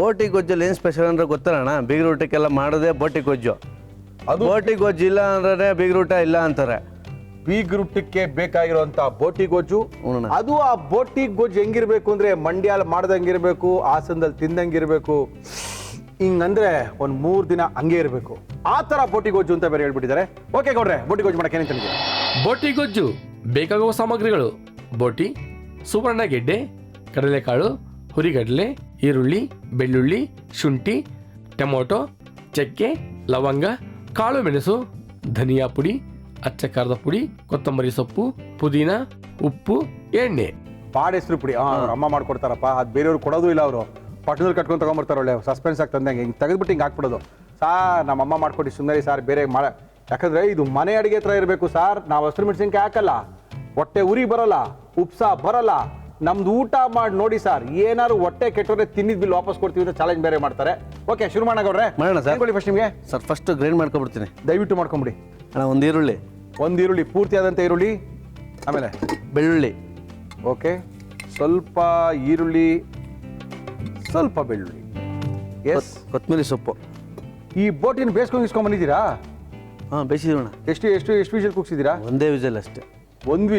S2: ಬೋಟಿ ಗೊಜ್ಜಲ್ಲಿ ಏನು ಸ್ಪೆಷಲ್ ಅಂದ್ರೆ ಗೊತ್ತಲ್ಲ ಅಣ್ಣ, ಬೀಗ್ರೂಟಕ್ಕೆಲ್ಲ ಮಾಡೋದೇ ಬೋಟಿ ಗೊಜ್ಜು. ಅದು ಬೋಟಿ ಗೊಜ್ಜು ಇಲ್ಲ ಅಂದ್ರೆ ಬೀಗ್ರೂಟ ಇಲ್ಲ ಅಂತಾರೆ.
S1: ಬೀಗ್ರೂಟಕ್ಕೆ ಬೇಕಾಗಿರುವಂತ ಬೋಟಿ ಗೊಜ್ಜು. ಅದು ಆ ಬೋಟಿ ಗೊಜ್ಜು ಹೆಂಗಿರ್ಬೇಕು ಅಂದ್ರೆ ಮಂಡ್ಯಾಲ್ ಮಾಡ್ದಂಗಿರ್ಬೇಕು, ಹಾಸನದಲ್ಲಿ ತಿಂದಂಗಿರ್ಬೇಕು. ಹಿಂಗಂದ್ರೆ ಒಂದ್ 3 ದಿನ ಹಂಗೆ ಇರಬೇಕು. ಆ ತರ ಬೋಟಿ ಗೊಜ್ಜು ಅಂತ ಬೇರೆ ಹೇಳ್ಬಿಟ್ಟಿದ್ದಾರೆ. ಓಕೆ ಗೌಡ್ರೆ, ಬೋಟಿ ಗೊಜ್ಜು ಮಾಡಕ್ಕೆ ಏನೇನು ತಂದಿದ್ದೀರಾ?
S3: ಬೋಟಿ ಗೊಜ್ಜು ಬೇಕಾಗುವ ಸಾಮಗ್ರಿಗಳು: ಬೋಟಿ, ಸುವರ್ಣಗೆಡ್ಡೆ, ಕಡಲೆಕಾಳು, ಹುರಿಗಡಲೆ, ಈರುಳ್ಳಿ, ಬೆಳ್ಳುಳ್ಳಿ, ಶುಂಠಿ, ಟೊಮೊಟೊ, ಚಕ್ಕೆ, ಲವಂಗ, ಕಾಳು ಮೆಣಸು, ಧನಿಯಾ ಪುಡಿ, ಅಚ್ಚ ಖಾರದ ಪುಡಿ, ಕೊತ್ತಂಬರಿ ಸೊಪ್ಪು, ಪುದೀನ, ಉಪ್ಪು, ಎಣ್ಣೆ.
S1: ಬಾಡೆಸ್ರು ಪುಡಿ ಅಮ್ಮ ಮಾಡ್ಕೊಡ್ತಾರಪ್ಪ. ಅದು ಬೇರೆಯವ್ರು ಕೊಡೋದು ಇಲ್ಲ. ಅವರು ಪಟ್ಟಣದಲ್ಲಿ ಕಟ್ಕೊಂಡು ತಗೊಂಡ್ಬರ್ತಾರೆ. ಒಳ್ಳೆ ಸಸ್ಪೆನ್ಸ್ ಆಗಿ ತಂದಂಗೆ ಹಿಂಗೆ ತೆಗೆದ್ಬಿಟ್ಟು ಹಿಂಗೆ ಹಾಕ್ಬಿಡೋದು. ಸಾರ್ ನಮ್ಮ ಅಮ್ಮ ಮಾಡ್ಕೊಟ್ಟು ಸುಂದರಿ ಸಾರ್ ಬೇರೆ ಯಾಕಂದ್ರೆ ಇದು ಮನೆ ಅಡುಗೆ ಥರ ಇರಬೇಕು ಸಾರ್. ನಾವು ಹಸಿರು ಮೆಣಸಿನ್ಕಾಯಿ ಹಾಕಲ್ಲ, ಹೊಟ್ಟೆ ಉರಿ ಬರಲ್ಲ, ಉಪ್ಸ ಬರಲ್ಲ. ನಮ್ದು ಊಟ ಮಾಡಿ ನೋಡಿ ಸರ್, ಏನಾದ್ರು ಹೊಟ್ಟೆ ಕೆಟ್ಟೋದ್ರೆ ತಿನ್ನಿದ್ ಬಿಲ್ ವಾಪಸ್ ಕೊಡ್ತೀವಿ ಅಂತ ಚಾಲೆಂಜ್ ಬೇರೆ ಮಾಡ್ತಾರೆ. ಓಕೆ, ಶುರು ಮಾಡೋಣ ಸರ್. ಫಸ್ಟ್ ನಿಮಗೆ
S2: ಸರ್ ಫಸ್ಟ್ ಗ್ರೈಂಡ್ ಮಾಡ್ಕೊಬಿಡ್ತೀನಿ.
S1: ದಯವಿಟ್ಟು ಮಾಡ್ಕೊಂಬಿಡಿ
S2: ಅಣ್ಣ. ಒಂದು ಈರುಳ್ಳಿ
S1: ಪೂರ್ತಿ ಆದಂಥ ಈರುಳ್ಳಿ, ಆಮೇಲೆ
S2: ಬೆಳ್ಳುಳ್ಳಿ.
S1: ಓಕೆ, ಸ್ವಲ್ಪ ಈರುಳ್ಳಿ, ಸ್ವಲ್ಪ ಬೆಳ್ಳುಳ್ಳಿ, ಎಸ್,
S2: ಕೊತ್ತಂಬರಿ ಸೊಪ್ಪು.
S1: ಈ ಬೋಟಿನ ಬೇಯಿಸ್ಕೊಂಡು ಇಸ್ಕೊಂಡ್ಬಂದಿದ್ದೀರಾ?
S2: ಹಾಂ, ಬೇಯಿಸಿದೀವಣ್ಣ.
S1: ಎಷ್ಟು ವಿಷಲ್ ಕೂಗ್ಸಿದ್ದೀರಾ?
S2: ಒಂದೇ ವಿಜಲ್ ಅಷ್ಟೇ.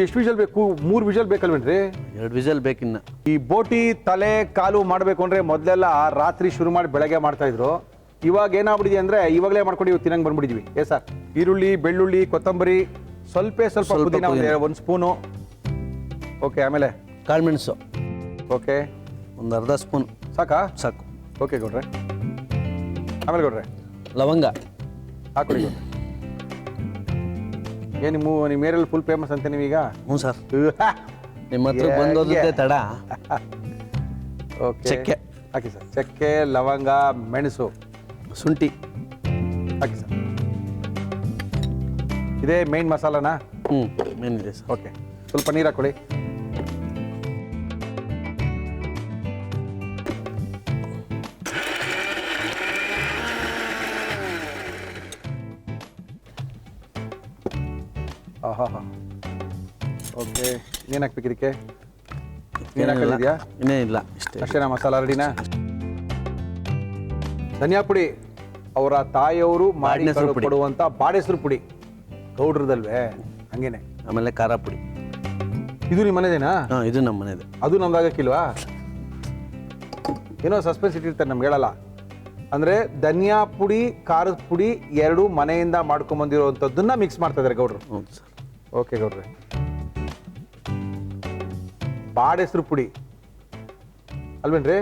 S1: ಎಷ್ಟು ವಿಷಲ್ ಬೇಕು? 3 ವಿಷಲ್ ಬೇಕಲ್ವೇನ್ರಿ?
S2: 2 ವಿಜಲ್ ಬೇಕಿನ್ನ.
S1: ಈ ಬೋಟಿ ತಲೆ ಕಾಲು ಮಾಡಬೇಕು ಅಂದ್ರೆ ಮೊದಲೆಲ್ಲ ರಾತ್ರಿ ಶುರು ಮಾಡಿ ಬೆಳಗ್ಗೆ ಮಾಡ್ತಾ ಇದ್ರು. ಇವಾಗ ಏನಾಗ್ಬಿಟ್ಟಿದೆ ಅಂದ್ರೆ ಇವಾಗಲೇ ಮಾಡ್ಕೊಂಡು ಇವು ತಿನ್ನಂಗೆ ಬಂದ್ಬಿಟ್ಟಿದ್ವಿ. Yes sir. ಈರುಳ್ಳಿ, ಬೆಳ್ಳುಳ್ಳಿ, ಕೊತ್ತಂಬರಿ, ಸ್ವಲ್ಪ ಪುದೀನ, 1 ಸ್ಪೂನು. ಓಕೆ, ಆಮೇಲೆ
S2: ಕಾಳು ಮೆಣಸು.
S1: ಓಕೆ,
S2: ಒಂದು ಅರ್ಧ ಸ್ಪೂನ್
S1: ಸಾಕಾ?
S2: ಸಾಕು.
S1: ಓಕೆ ಗೌಡ್ರೆ. ಆಮೇಲೆ ಗೌಡ್ರೆ
S2: ಲವಂಗ
S1: ಹಾಕೊಡಿ ಗೌಡ್ರೆ. ನಿಮ್ಮ ಏರಿಯಲ್ಲಿ ಫುಲ್ ಫೇಮಸ್ ಅಂತ ನೀವೀಗ?
S2: ಹ್ಞೂ ಸರ್. ನಿಮ್ಮ ಹತ್ರ ಬಂದೋದಕ್ಕೆ ತಡ.
S1: ಓಕೆ,
S2: ಚಕ್ಕೆ
S1: ಹಾಕಿ ಸರ್. ಚಕ್ಕೆ, ಲವಂಗ, ಮೆಣಸು,
S2: ಶುಂಠಿ
S1: ಹಾಕಿ ಸರ್. ಇದೇ ಮೇನ್ ಮಸಾಲಾನಾ?
S2: ಮೇನಿದೆ ಸರ್.
S1: ಓಕೆ, ಸ್ವಲ್ಪ ನೀರು ಹಾಕೊಳ್ಳಿ. ಹಾ ಹಾ ಓಕೆ ಏನು ಹಾಕ್ಬೇಕು ಇದಕ್ಕೆ ಏನು ಹಾಕಿದ್ಯಾ
S2: ಇನ್ನೇ ಇಲ್ಲ ಇಷ್ಟೇ.
S1: ಅಷ್ಟೇನಾ ಮಸಾಲ ರೆಡಿನಾ? ಧನಿಯಾ ಪುಡಿ ಅವರ ತಾಯಿಯವರು ಮಾಡಿ
S2: ಬಾಡ್ನೆಸ್ರು ಪುಡಿ.
S1: ಕೊಡುವಂತ ಬಾಡೆಸ್ರು ಪುಡಿ ಗೌಡ್ರದಲ್ವೇ ಹಂಗೇನೆ.
S2: ಆಮೇಲೆ ಖಾರ ಪುಡಿ.
S1: ಇದು ನಿಮ್ಮ ಮನೆದೇನಾ?
S2: ಹಾಂ, ಇದು ನಮ್ಮ ಮನೆಯದು.
S1: ಅದು ನಮ್ದಾಗಕ್ಕಿಲ್ವಾ? ಏನೋ ಸಸ್ಪೆನ್ಸ್ ಇಟ್ಟಿರ್ತಾರೆ ನಮ್ಗೆ ಹೇಳಲ್ಲ. ಅಂದ್ರೆ ಧನಿಯಾ ಪುಡಿ ಖಾರದ ಪುಡಿ ಎರಡು ಮನೆಯಿಂದ ಮಾಡ್ಕೊಂಬಂದಿರುವಂಥದ್ದನ್ನ ಮಿಕ್ಸ್ ಮಾಡ್ತಾ ಇದಾರೆ ಗೌಡ್ರು.
S2: ಹೌದು ಸರ್.
S1: ಓಕೆ ಗೌಡ್ರೆ. ಬಾಡೆಸ್ರು ಪುಡಿ ಅಲ್ವೇನ್ರಿ?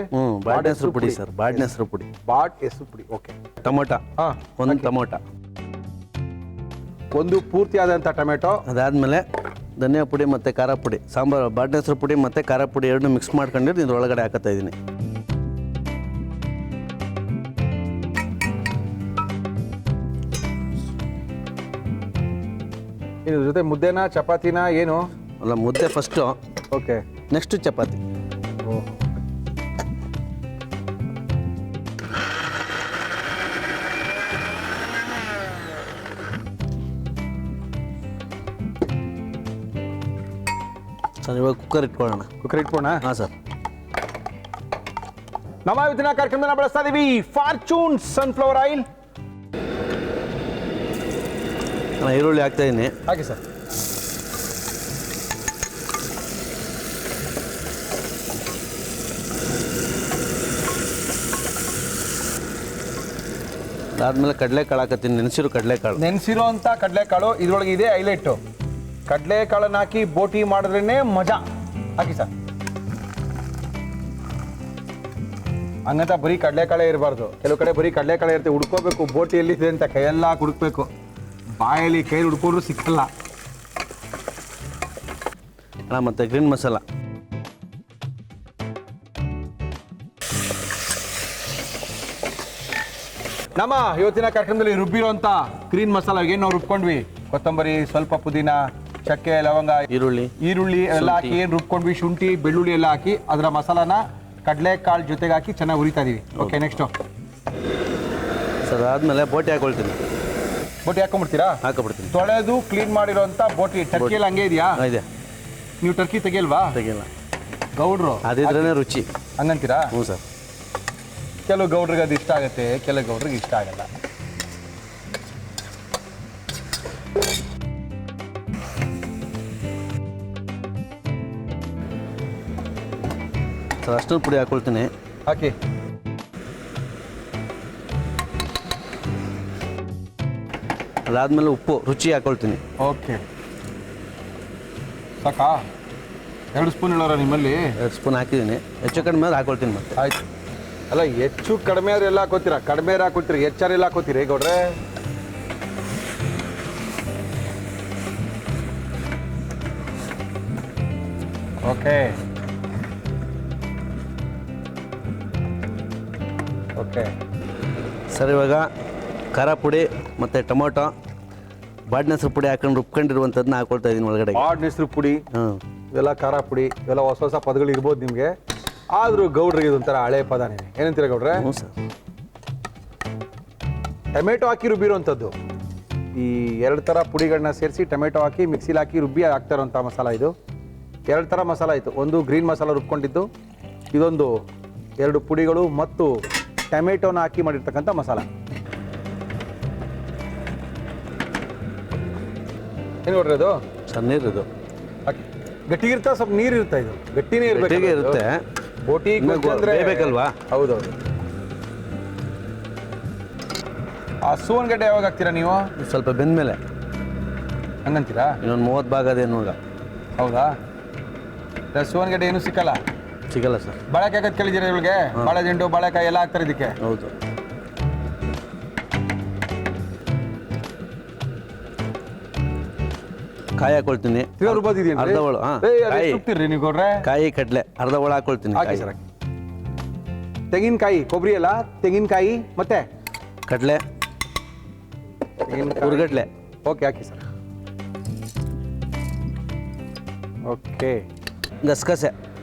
S2: ಬಾಡಿನ ಹೆಸರು ಪುಡಿ ಸರ್, ಬಾಡಿನ ಹೆಸರು ಪುಡಿ.
S1: ಬಾಡ್ ಹೆಸರು ಪುಡಿ. ಓಕೆ.
S2: ಟೊಮೊಟೊ
S1: ಹಾ
S2: ಒಂದು ಟೊಮೊಟೊ,
S1: ಒಂದು ಪೂರ್ತಿಯಾದಂಥ ಟೊಮೆಟೊ.
S2: ಅದಾದಮೇಲೆ ಧನಿಯಾ ಪುಡಿ ಮತ್ತು ಖಾರ ಪುಡಿ, ಸಾಂಬಾರು ಬಾಡಿನ ಹೆಸರು ಪುಡಿ ಮತ್ತು ಖಾರ ಪುಡಿ ಎರಡು ಮಿಕ್ಸ್ ಮಾಡ್ಕೊಂಡಿದ್ದು ಇದ್ರೊಳಗಡೆ ಹಾಕತ್ತಾ ಇದ್ದೀನಿ.
S1: ಇದ್ರ ಜೊತೆ ಮುದ್ದೆನಾ ಚಪಾತಿನ ಏನು?
S2: ಅಲ್ಲ, ಮುದ್ದೆ first,
S1: okay.
S2: Next chapati. Sir, ಇವಾಗ ಕುಕ್ಕರ್ ಇಟ್ಕೊಳ್ಳೋಣ.
S1: ಕುಕ್ಕರ್ ಇಟ್ಕೋಣ.
S2: ಹಾಂ ಸರ್.
S1: ನಮ್ಮ ಇವತ್ತಿನ ಕಾರ್ಯಕ್ರಮನ ಬಳಸ್ತಾ ಇದೀವಿ ಫಾರ್ಚೂನ್ ಸನ್ಫ್ಲವರ್ ಆಯಿಲ್.
S2: ನಾನು ಈರುಳ್ಳಿ ಹಾಕ್ತಾ ಇದ್ದೀನಿ.
S1: ಹಾಗೆ ಸರ್.
S2: ಅದಾದಮೇಲೆ ಕಡಲೆಕಾಳು ಹಾಕತ್ತೀನಿ, ನೆನೆಸಿರೋ ಕಡಲೆಕಾಳು.
S1: ನೆನೆಸಿರೋ ಅಂತ ಕಡಲೆಕಾಳು ಇದ್ರೊಳಗೆ ಇದೆ ಹೈಲೈಟು. ಕಡಲೆಕಾಳನ್ನ ಹಾಕಿ ಬೋಟಿ ಮಾಡಿದ್ರೇನೆ ಮಜಾ. ಹಾಕಿ ಸರ್. ಹಂಗಂತ ಬರೀ ಕಡಲೆಕಾಳೆ ಇರಬಾರ್ದು. ಕೆಲವು ಕಡೆ ಬರೀ ಕಡಲೆಕಾಳೆ ಇರುತ್ತೆ, ಹುಡ್ಕೋಬೇಕು ಬೋಟಿ ಎಲ್ಲಿದೆ ಅಂತ ಕೈಯೆಲ್ಲ ಹುಡುಕ್ಬೇಕು. ಬಾಯಲ್ಲಿ ಕೈ ಹುಡ್ಕೊಂಡ್ರು ಸಿಕ್ಕಲ್ಲ.
S2: ಮತ್ತು ಗ್ರೀನ್ ಮಸಾಲ.
S1: ನಮ್ಮ ಇವತ್ತಿನ ಕಾರ್ಯಕ್ರಮದಲ್ಲಿ ರುಬ್ಬಿರೋಂಥ ಗ್ರೀನ್ ಮಸಾಲ ಏನು ನಾವು ರುಬ್ಕೊಂಡ್ವಿ, ಕೊತ್ತಂಬರಿ, ಸ್ವಲ್ಪ ಪುದೀನ, ಚಕ್ಕೆ, ಲವಂಗ, ಈರುಳ್ಳಿ ಎಲ್ಲ ಹಾಕಿ ಏನು ರುಬ್ಕೊಂಡ್ವಿ, ಶುಂಠಿ, ಬೆಳ್ಳುಳ್ಳಿ ಎಲ್ಲ ಹಾಕಿ ಅದರ ಮಸಾಲಾನ ಕಡಲೆಕಾಳು ಜೊತೆಗೆ ಹಾಕಿ ಚೆನ್ನಾಗಿ ಹುರಿತಾ ಇದೀವಿ. ಓಕೆ, ನೆಕ್ಸ್ಟು
S2: ಸರ್ ಆದಮೇಲೆ ಬೋಟಿ ಹಾಕೊಳ್ತೀನಿ.
S1: ಬೋಟಿ ಹಾಕೊಂಡ್ಬಿಡ್ತೀರಾ?
S2: ಹಾಕೊಬಿಡ್ತೀನಿ.
S1: ತೊಳೆದು ಕ್ಲೀನ್ ಮಾಡಿರೋಂಥ ಬೋಟಿ. ಟರ್ಕಿಯಲ್ಲಿ ಹಂಗೆ ಇದೆಯಾ?
S2: ಇದೆ.
S1: ನೀವು ಟರ್ಕಿ ತೆಗಿಯಲ್ವಾ?
S2: ತೆಗಿಲ್ಲ.
S1: ಗೌಡ್ರು
S2: ಅದಿದ್ರೇ ರುಚಿ.
S1: ಹಂಗಂತೀರಾ?
S2: ಹ್ಞೂ ಸರ್.
S1: ಕೆಲವು ಗೌಡ್ರಿಗೆ ಅದು ಇಷ್ಟ ಆಗುತ್ತೆ, ಕೆಲವು ಗೌಡ್ರಿಗೆ ಇಷ್ಟ ಆಗಲ್ಲ.
S2: ಸರ್ ಅಷ್ಟೊಂದು ಪುಡಿ ಹಾಕೊಳ್ತೀನಿ.
S1: ಹಾಕಿ.
S2: ಅದಾದಮೇಲೆ ಉಪ್ಪು ರುಚಿ ಹಾಕೊಳ್ತೀನಿ.
S1: ಓಕೆ, ಸಾಕಾ? 2 ಸ್ಪೂನ್ ಹೇಳೋರ ನಿಮ್ಮಲ್ಲಿ?
S2: 2 ಸ್ಪೂನ್ ಹಾಕಿದ್ದೀನಿ. ಹೆಚ್ಚು ಕಡಿಮೆ ಮೇಲೆ ಹಾಕೊಳ್ತೀನಿ ಮತ್ತೆ.
S1: ಆಯ್ತು. ಅಲ್ಲ, ಹೆಚ್ಚು ಕಡಿಮೆ ಆದ್ರೆ ಎಲ್ಲ ಹಾಕೋತೀರಾ? ಕಡಿಮೆ ಹಾಕೋತೀರಿ, ಹೆಚ್ಚಾರು ಎಲ್ಲ ಹಾಕೋತೀರಿ ಗೌಡ್ರೆ? ಓಕೆ ಓಕೆ
S2: ಸರ್, ಇವಾಗ ಖಾರ ಪುಡಿ ಮತ್ತು ಟೊಮೊಟೊ, ಬಾಡಿನ ಹೆಸರು ಪುಡಿ ಹಾಕೊಂಡು ರುಬ್ಕೊಂಡಿರುವಂಥದ್ದನ್ನ ಹಾಕೊಳ್ತಾ ಇದ್ದೀನಿ ಒಳಗಡೆ.
S1: ಬಾಡ್ ಹೆಸರು ಪುಡಿ,
S2: ಹಾಂ,
S1: ಇವೆಲ್ಲ ಖಾರ ಪುಡಿ, ಇವೆಲ್ಲ ಹೊಸ ಹೊಸ ಪದಗಳು ಇರ್ಬೋದು ನಿಮಗೆ. ಆದರೂ ಗೌಡ್ರಿಗೆ ಇದೊಂಥರ ಹಳೆ ಪದನೇ. ಏನಂತೀರ ಗೌಡ್ರೆ?
S2: ಹ್ಞೂ ಸರ್.
S1: ಟೊಮೆಟೊ ಹಾಕಿ ರುಬ್ಬಿರೋಂಥದ್ದು. ಈ 2 ಥರ ಪುಡಿಗಳನ್ನ ಸೇರಿಸಿ ಟೊಮೆಟೊ ಹಾಕಿ ಮಿಕ್ಸಿಲಿ ಹಾಕಿ ರುಬ್ಬಿ ಹಾಕ್ತಾ ಇರೋಂಥ ಮಸಾಲ ಇದು. 2 ಥರ ಮಸಾಲ ಆಯಿತು. ಒಂದು ಗ್ರೀನ್ ಮಸಾಲ ರುಬ್ಕೊಂಡಿದ್ದು, ಇದೊಂದು 2 ಪುಡಿಗಳು ಮತ್ತು ಟೊಮೆಟೊನ ಹಾಕಿ ಮಾಡಿರ್ತಕ್ಕಂಥ ಮಸಾಲ. ಏನು ನೋಡ್ರಿ ಅದು?
S2: ಸರ್, ನೀರಿದು
S1: ಹಾಕಿ. ಗಟ್ಟಿಗಿರ್ತಾ ಸ್ವಲ್ಪ ನೀರು ಇರ್ತಾ, ಇದು ಗಟ್ಟಿನೇ
S2: ಗಟ್ಟಿಗೆ ಇರುತ್ತೆ.
S1: ಬೋಟಿ ಅಂದ್ರೆ
S2: ಬೇಕಲ್ವಾ?
S1: ಹೌದೌದು. ಆ ಸೋನ್ಗಡ್ಡೆ ಯಾವಾಗ ಹಾಕ್ತೀರಾ ನೀವು?
S2: ಸ್ವಲ್ಪ ಬೆಂದಮೇಲೆ.
S1: ಹಂಗಂತೀರಾ?
S2: ಇನ್ನೊಂದು 30 ಭಾಗ ಅದೇನು ಈಗ.
S1: ಹೌದಾ? ಸೋನ್ಗಡ್ಡೆ ಏನು ಸಿಕ್ಕಲ್ಲ?
S2: ಸಿಗಲ್ಲ ಸರ್.
S1: ಬಾಳೆಕಾಯಿ ಹಾಕೋದು ಕೇಳಿದ್ದೀರಾ ಇವ್ರಿಗೆ? ಬಾಳೆದಿಂಡು, ಬಾಳೆಕಾಯಿ ಎಲ್ಲ ಹಾಕ್ತಾರೆ ಇದಕ್ಕೆ.
S2: ಹೌದು. ಕಾಯಿ ಹಾಕೊಳ್ತೀನಿ. ಅರ್ಧ ಒಳ.
S1: ನೀವು ಕೊಡ್ರೆ
S2: ಕಾಯಿ ಕಡಲೆ ಅರ್ಧ ಒಳ ಹಾಕೊಳ್ತೀನಿ.
S1: ಹಾಕಿ ಸರ್, ಹಾಕಿ. ತೆಂಗಿನಕಾಯಿ, ಕೊಬ್ಬರಿ ಅಲ್ಲ, ತೆಂಗಿನಕಾಯಿ ಮತ್ತೆ
S2: ಕಡಲೆ, ಹುರ್ಗಡ್ಲೆ.
S1: ಓಕೆ, ಹಾಕಿ ಸರ್. ಓಕೆ.
S2: ಗಸಗಸೆ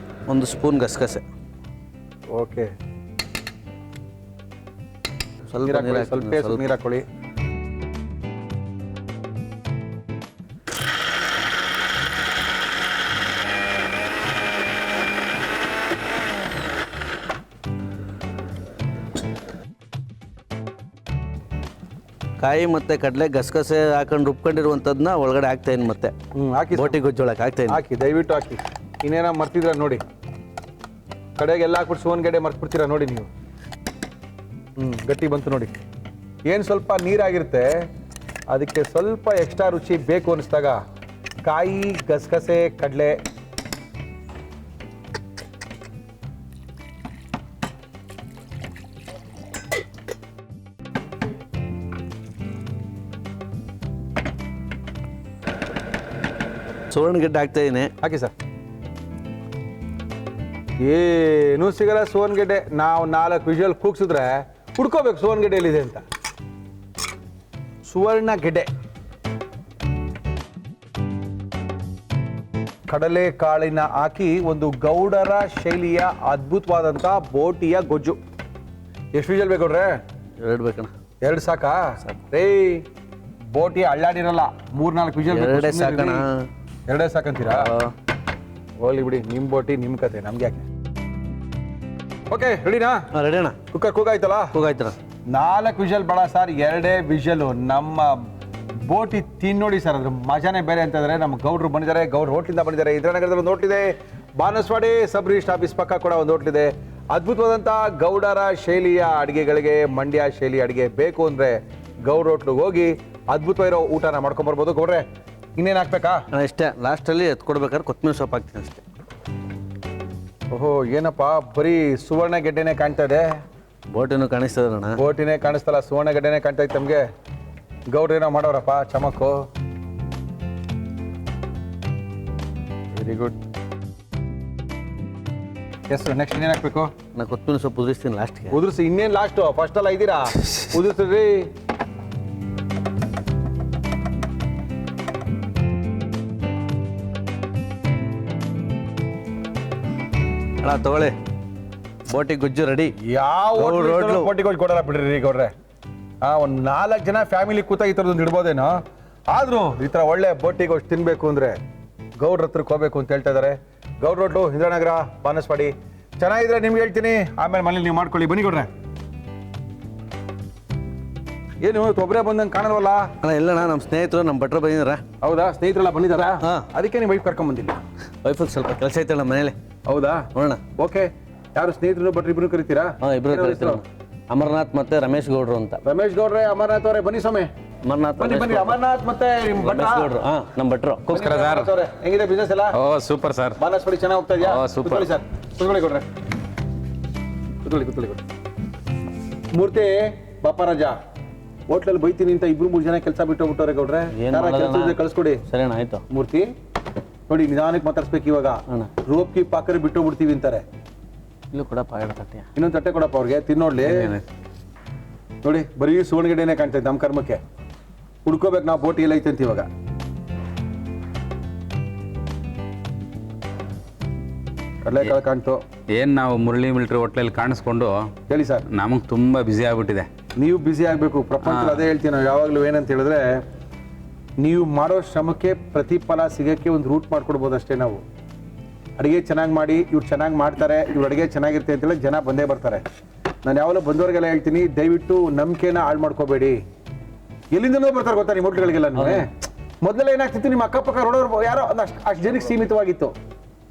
S2: 1 ಸ್ಪೂನ್ ಗಸಗಸೆ.
S1: ಓಕೆ.
S2: ಸ್ವಲ್ಪ ನೀರು
S1: ಸ್ವಲ್ಪ ನೀರು ಹಾಕೊಳ್ಳಿ.
S2: ಕಾಯಿ ಮತ್ತು ಕಡಲೆ ಗಸಗಸೆ ಹಾಕೊಂಡು ರುಬ್ಕೊಂಡಿರುವಂಥದ್ದನ್ನ ಒಳಗಡೆ ಹಾಕ್ತಾಯಿನಿ ಮತ್ತೆ
S1: ಹಾಕಿ
S2: ಬೋಟಿ ಗೊಜ್ಜೊಳಗೆ ಹಾಕ್ತಾಯಿನಿ.
S1: ಹಾಕಿ ದಯವಿಟ್ಟು ಹಾಕಿ. ಇನ್ನೇನ ಮರ್ತಿದ್ರ ನೋಡಿ, ಕಡೆಗೆಲ್ಲ ಹಾಕ್ಬಿಟ್ಟು ಸೋನ್ಗೆಡ್ಡೆ ಮರ್ತ್ಬಿಡ್ತೀರಾ ನೋಡಿ ನೀವು. ಗಟ್ಟಿ ಬಂತು ನೋಡಿ. ಏನು ಸ್ವಲ್ಪ ನೀರಾಗಿರುತ್ತೆ, ಅದಕ್ಕೆ ಸ್ವಲ್ಪ ಎಕ್ಸ್ಟ್ರಾ ರುಚಿ ಬೇಕು ಅನಿಸ್ದಾಗ ಕಾಯಿ ಗಸಗಸೆ ಕಡಲೆ
S2: ಸುವರ್ಣಗೆಡ್ಡೆ ಹಾಕ್ತಾಯಿದ್ದೀನಿ.
S1: ಹಾಕಿ ಸರ್. ಏನೂ ಸಿಗಲ್ಲ ಸೋನ್ಗೆಡ್ಡೆ. ನಾವು 4 ವಿಷಲ್ ಕೂಗ್ಸಿದ್ರೆ ಹುಡ್ಕೋಬೇಕು ಸೋನ್ಗೆಡ್ಡೆ ಎಲ್ಲಿದೆ ಅಂತ. ಸುವರ್ಣ ಗೆಡ್ಡೆ, ಕಡಲೆ ಕಾಳಿನ ಹಾಕಿ ಒಂದು ಗೌಡರ ಶೈಲಿಯ ಅದ್ಭುತವಾದಂಥ ಬೋಟಿಯ ಗೊಜ್ಜು. ಎಷ್ಟು ವಿಷಲ್ ಬೇಕು ನೋಡ್ರೆ?
S2: 2 ಬೇಕಣ್ಣ.
S1: 2 ಸಾಕಾ? ರೇ ಬೋಟಿ ಅಳ್ಳಾಡಿರಲ್ಲ, 3-4 ವಿಷಲ್
S2: 2 ಸಾಕಣ್ಣ.
S1: 2 ಸಾಕಂತೀರಾ? ಹೋಗ್ಲಿ ಬಿಡಿ, ನಿಮ್ಮ ಬೋಟಿ ನಿಮ್ಮ ಕತೆ, ನಮ್ಗೆ ಯಾಕೆ. ಓಕೆ ರೆಡಿನಾ?
S2: ರೆಡಿ ಅಣ್ಣ.
S1: ಕುಕ್ಕರ್ ಕೂಗಾಯ್ತಲ್ಲ?
S2: ಕೂಗಾಯ್ತಣ್ಣ.
S1: 4 ವಿಷಲ್ ಬೇಡ ಸರ್, 2 ವಿಷಲು. ನಮ್ಮ ಬೋಟಿ ತಿನ್ನೋಡಿ ಸರ್, ಅದ್ರ ಮಜಾನೇ ಬೇರೆ ಅಂತಂದ್ರೆ. ನಮ್ಮ ಗೌಡ್ರು ಬಂದಿದ್ದಾರೆ, ಗೌಡ್ರು ಹೋಟ್ಲಿಂದ ಬಂದಿದ್ದಾರೆ. ಇಂದ್ರಾನಗರದಲ್ಲಿ ಒಂದು ಹೋಟ್ಲಿದೆ, ಬಾನಸವಾಡಿ ಸಬ್ ರಿಜಿಸ್ಟ್ರ್ ಆಫೀಸ್ ಪಕ್ಕ ಕೂಡ ಒಂದು ಹೋಟ್ಲಿದೆ. ಅದ್ಭುತವಾದಂಥ ಗೌಡರ ಶೈಲಿಯ ಅಡುಗೆಗಳಿಗೆ, ಮಂಡ್ಯ ಶೈಲಿ ಅಡುಗೆ ಬೇಕು ಅಂದರೆ ಗೌಡ್ರ ಹೋಟ್ಲಿಗೆ ಹೋಗಿ ಅದ್ಭುತವಾಗಿರೋ ಊಟನ ಮಾಡ್ಕೊಂಬರ್ಬೋದು. ಗೌಡ್ರೆ ಇನ್ನೇನು ಹಾಕ್ಬೇಕಾ?
S2: ಇಷ್ಟೇ, ಲಾಸ್ಟಲ್ಲಿ ಎತ್ಕೊಡ್ಬೇಕಾದ್ರೆ ಕೊತ್ತಂಬರಿ ಸೊಪ್ಪು ಹಾಕ್ತೀನಿ ಅಷ್ಟೇ.
S1: ಓಹೋ, ಏನಪ್ಪ ಬರೀ ಸುವರ್ಣ ಗೆಡ್ಡೆನೇ ಕಾಣ್ತಾ ಇದೆ.
S2: ಬೋಟಿನೂ ಕಾಣಿಸ್ತದೆ ಅಣ್ಣ.
S1: ಬೋಟಿನೇ ಕಾಣಿಸ್ತಲ್ಲ, ಸುವರ್ಣ ಗೆಡ್ಡೆನೇ ಕಾಣ್ತಾ ಇತ್ತು ನಮಗೆ. ಗೌಡ್ರೇನೋ ಮಾಡೋರಪ್ಪ ಚಮಕ್ಕು. Very good. ಎಸ್, ನೆಕ್ಸ್ಟ್ ಇನ್ನೇನು ಹಾಕ್ಬೇಕು?
S2: ನಾನು ಕೊತ್ತಂಬರಿ ಸೊಪ್ಪು ಉದುರಿಸ್ತೀನಿ ಲಾಸ್ಟ್ಗೆ.
S1: ಉದುರಿಸಿ. ಇನ್ನೇನು ಲಾಸ್ಟು? ಫಸ್ಟ್ ಎಲ್ಲ ಇದ್ದೀರಾ? ಉದುರಿಸ್ರಿ.
S2: ಅಣ್ಣ ತಗೊಳ್ಳಿ, ಬೋಟಿ ಗೊಜ್ಜು ರೆಡಿ.
S1: ಯಾವ
S2: ಹೋಟ್ಲು
S1: ಬೋಟಿ ಗೊಜ್ಜು ಕೊಡಲ್ಲ ಬಿಡ್ರಿ ಗೌಡ್ರೆ. ಒಂದು 4 ಜನ ಫ್ಯಾಮಿಲಿ ಕೂತ ಈ ಥರದೊಂದು ಇಡ್ಬೋದೇನೋ. ಆದರೂ ಈ ಥರ ಒಳ್ಳೆ ಬೋಟಿ ಗೊಜ್ಜು ತಿನ್ನಬೇಕು ಅಂದರೆ ಗೌಡ್ರ ಹತ್ರಕ್ಕೆ ಹೋಗ್ಬೇಕು ಅಂತ ಹೇಳ್ತಾ ಇದ್ದಾರೆ. ಗೌಡ್ರ ಹೋಟ್ಲು, ಇಂದ್ರಾನಗರ, ಬಾನಸವಾಡಿ. ಚೆನ್ನಾಗಿದ್ರೆ ನಿಮ್ಗೆ ಹೇಳ್ತೀನಿ, ಆಮೇಲೆ ಮನೇಲಿ ನೀವು ಮಾಡ್ಕೊಳ್ಳಿ. ಬನ್ನಿ ಗೌಡ್ರೆ. ಏನು ಒಬ್ಬರೇ ಬಂದಂಗೆ ಕಾಣಲ್ವಲ್ಲ?
S2: ಅಣ್ಣ ಇಲ್ಲಣ್ಣ, ನಮ್ಮ ಸ್ನೇಹಿತರು ನಮ್ಮ ಭಟ್ರು ಬಂದಿದ್ದಾರ.
S1: ಹೌದಾ? ಸ್ನೇಹಿತರೆಲ್ಲ ಬಂದಿದ್ದಾರಾ?
S2: ಹಾಂ.
S1: ಅದಕ್ಕೆ ನೀವು ವೈಫ್ ಕರ್ಕೊಂಬಂದಿಲ್ಲ?
S2: ವೈಫಲ್ಲಿ ಸ್ವಲ್ಪ ಕೆಲಸ ಐತಣ್ಣ ಮನೇಲಿ.
S1: ಹೌದಾ?
S2: ನೋಡೋಣ.
S1: ಓಕೆ. ಯಾರು ಸ್ನೇಹಿತರು ಭಟ್ರು ಇಬ್ರು ಕರಿತೀರಾ?
S2: ಹಾಂ, ಇಬ್ಬರು ಕರಿತೀರ. ಅಮರನಾಥ್ ಮತ್ತೆ ರಮೇಶ್ ಗೌಡ್ರು ಅಂತ.
S1: ರಮೇಶ್ ಗೌಡ್ರೆ, ಅಮರನಾಥ್ ಅವರೇ ಬನ್ನಿ ಸ್ವಾಮಿ.
S2: ಅಮರನಾಥ್
S1: ಬನ್ನಿ ಬನ್ನಿ. ಅಮರನಾಥ್ ಮತ್ತೆ ನಿಮ್ಮ ಭಟ್ರ?
S2: ರಮೇಶ್ ಗೌಡ್ರು. ಹಾಂ, ನಮ್ಮ ಭಟ್ರು.
S1: ಅಮರನಾಥ್ ಅವರೇ, ಹೆಂಗಿದೆ ಬಿಸ್ನೆಸ್ ಎಲ್ಲ?
S7: ಓ ಸೂಪರ್ ಸರ್.
S1: ಬಾನಸವಾಡಿ ಚೆನ್ನಾಗಿ ಹೋಗ್ತಾ ಇದೆಯಾ?
S7: ಸೂಪರ್.
S1: ಕೂತ್ಕೊಳ್ಳಿ ಸರ್, ಕೂತ್ಕೊಳ್ಳಿ ಕೊಡ್ರೆ, ಕೂತ್ಕೊಳ್ಳಿ. ಮೂರ್ತಿ ಬಾಪರಾಜ ಹೋಟ್ಲಲ್ಲಿ ಬೈತೀನಿ ಅಂತ 2-3 ಜನ ಕೆಲಸ ಬಿಟ್ಟು ಹೋಗ್ಬಿಟ್ಟವ್ರೆ ಗೌಡ್ರೆ. ಕೆಲಸ ಕಳಿಸ್ಕೊಡಿ.
S2: ಸರಿ ಅಣ್ಣ, ಆಯ್ತು.
S1: ಮೂರ್ತಿ ನೋಡಿ, ನಿಧಾನಕ್ಕೆ ಮಾತಾಡ್ಸ್ಬೇಕು ಇವಾಗ. ರೋಪ್ ಕಿ ಪಾಕರಿ ಬಿಟ್ಟು ಬಿಡ್ತೀವಿ ಅಂತಾರೆ.
S2: ಇಲ್ಲೂ ಕೂಡ ಪಾಯಡ ತಟ್ಟೆ.
S1: ಇನ್ನೊಂದು ತಟ್ಟೆ ಕೊಡಪ್ಪ ಅವ್ರಿಗೆ, ತಿನ್ನೋಡ್ಲಿ. ನೋಡಿ ಬರೀ ಸುವರ್ಣಗೆಡ್ಡೆನೇ ಕಾಣ್ತಾ ಇತ್ತು ನಮ್ಮ ಕರ್ಮಕ್ಕೆ. ಹುಡ್ಕೋಬೇಕು ನಾವು ಬೋಟಿ ಎಲ್ಲ ಐತೆ ಅಂತ ಇವಾಗ. ಕಡಲೆಕಾಳು ಕಾಣ್ತು.
S7: ಏನ್ ನಾವು ಮುರಳಿ ಮಿಲಿಟರಿ ಹೋಟ್ಲಲ್ಲಿ ಕಾಣಿಸ್ಕೊಂಡು
S1: ಹೇಳಿ ಸರ್.
S7: ನಮಗೆ ತುಂಬಾ ಬಿಸಿ ಆಗ್ಬಿಟ್ಟಿದೆ.
S1: ನೀವು ಬ್ಯುಸಿ ಆಗಬೇಕು. ಪ್ರಪಂಚದಲ್ಲಿ ಅದೇ ಹೇಳ್ತೀವಿ ನಾವು ಯಾವಾಗಲೂ. ಏನಂತ ಹೇಳಿದ್ರೆ, ನೀವು ಮಾಡೋ ಶ್ರಮಕ್ಕೆ ಪ್ರತಿಫಲ ಸಿಗೋಕ್ಕೆ ಒಂದು ರೂಟ್ ಮಾಡ್ಕೊಡ್ಬೋದು ಅಷ್ಟೇ. ನಾವು ಅಡುಗೆ ಚೆನ್ನಾಗಿ ಮಾಡಿ, ಇವ್ರು ಚೆನ್ನಾಗಿ ಮಾಡ್ತಾರೆ, ಇವ್ರು ಅಡುಗೆ ಚೆನ್ನಾಗಿರುತ್ತೆ ಅಂತೇಳಿ ಜನ ಬಂದೇ ಬರ್ತಾರೆ. ನಾನು ಯಾವಾಗಲೂ ಬಂದವ್ರಿಗೆಲ್ಲ ಹೇಳ್ತೀನಿ, ದಯವಿಟ್ಟು ನಂಬಿಕೆನ ಹಾಳು ಮಾಡ್ಕೋಬೇಡಿ. ಎಲ್ಲಿಂದನೋ ಬರ್ತಾರೆ ಗೊತ್ತಾ ನಿಮ್ಮ ಹೋಟ್ಲುಗಳಿಗೆಲ್ಲ. ಮೊದಲೆಲ್ಲ ಏನಾಗ್ತಿತ್ತು, ನಿಮ್ಮ ಅಕ್ಕಪಕ್ಕ ರೋಡೋರು ಯಾರೋ ಅಷ್ಟು ಜನಕ್ಕೆ ಸೀಮಿತವಾಗಿತ್ತು.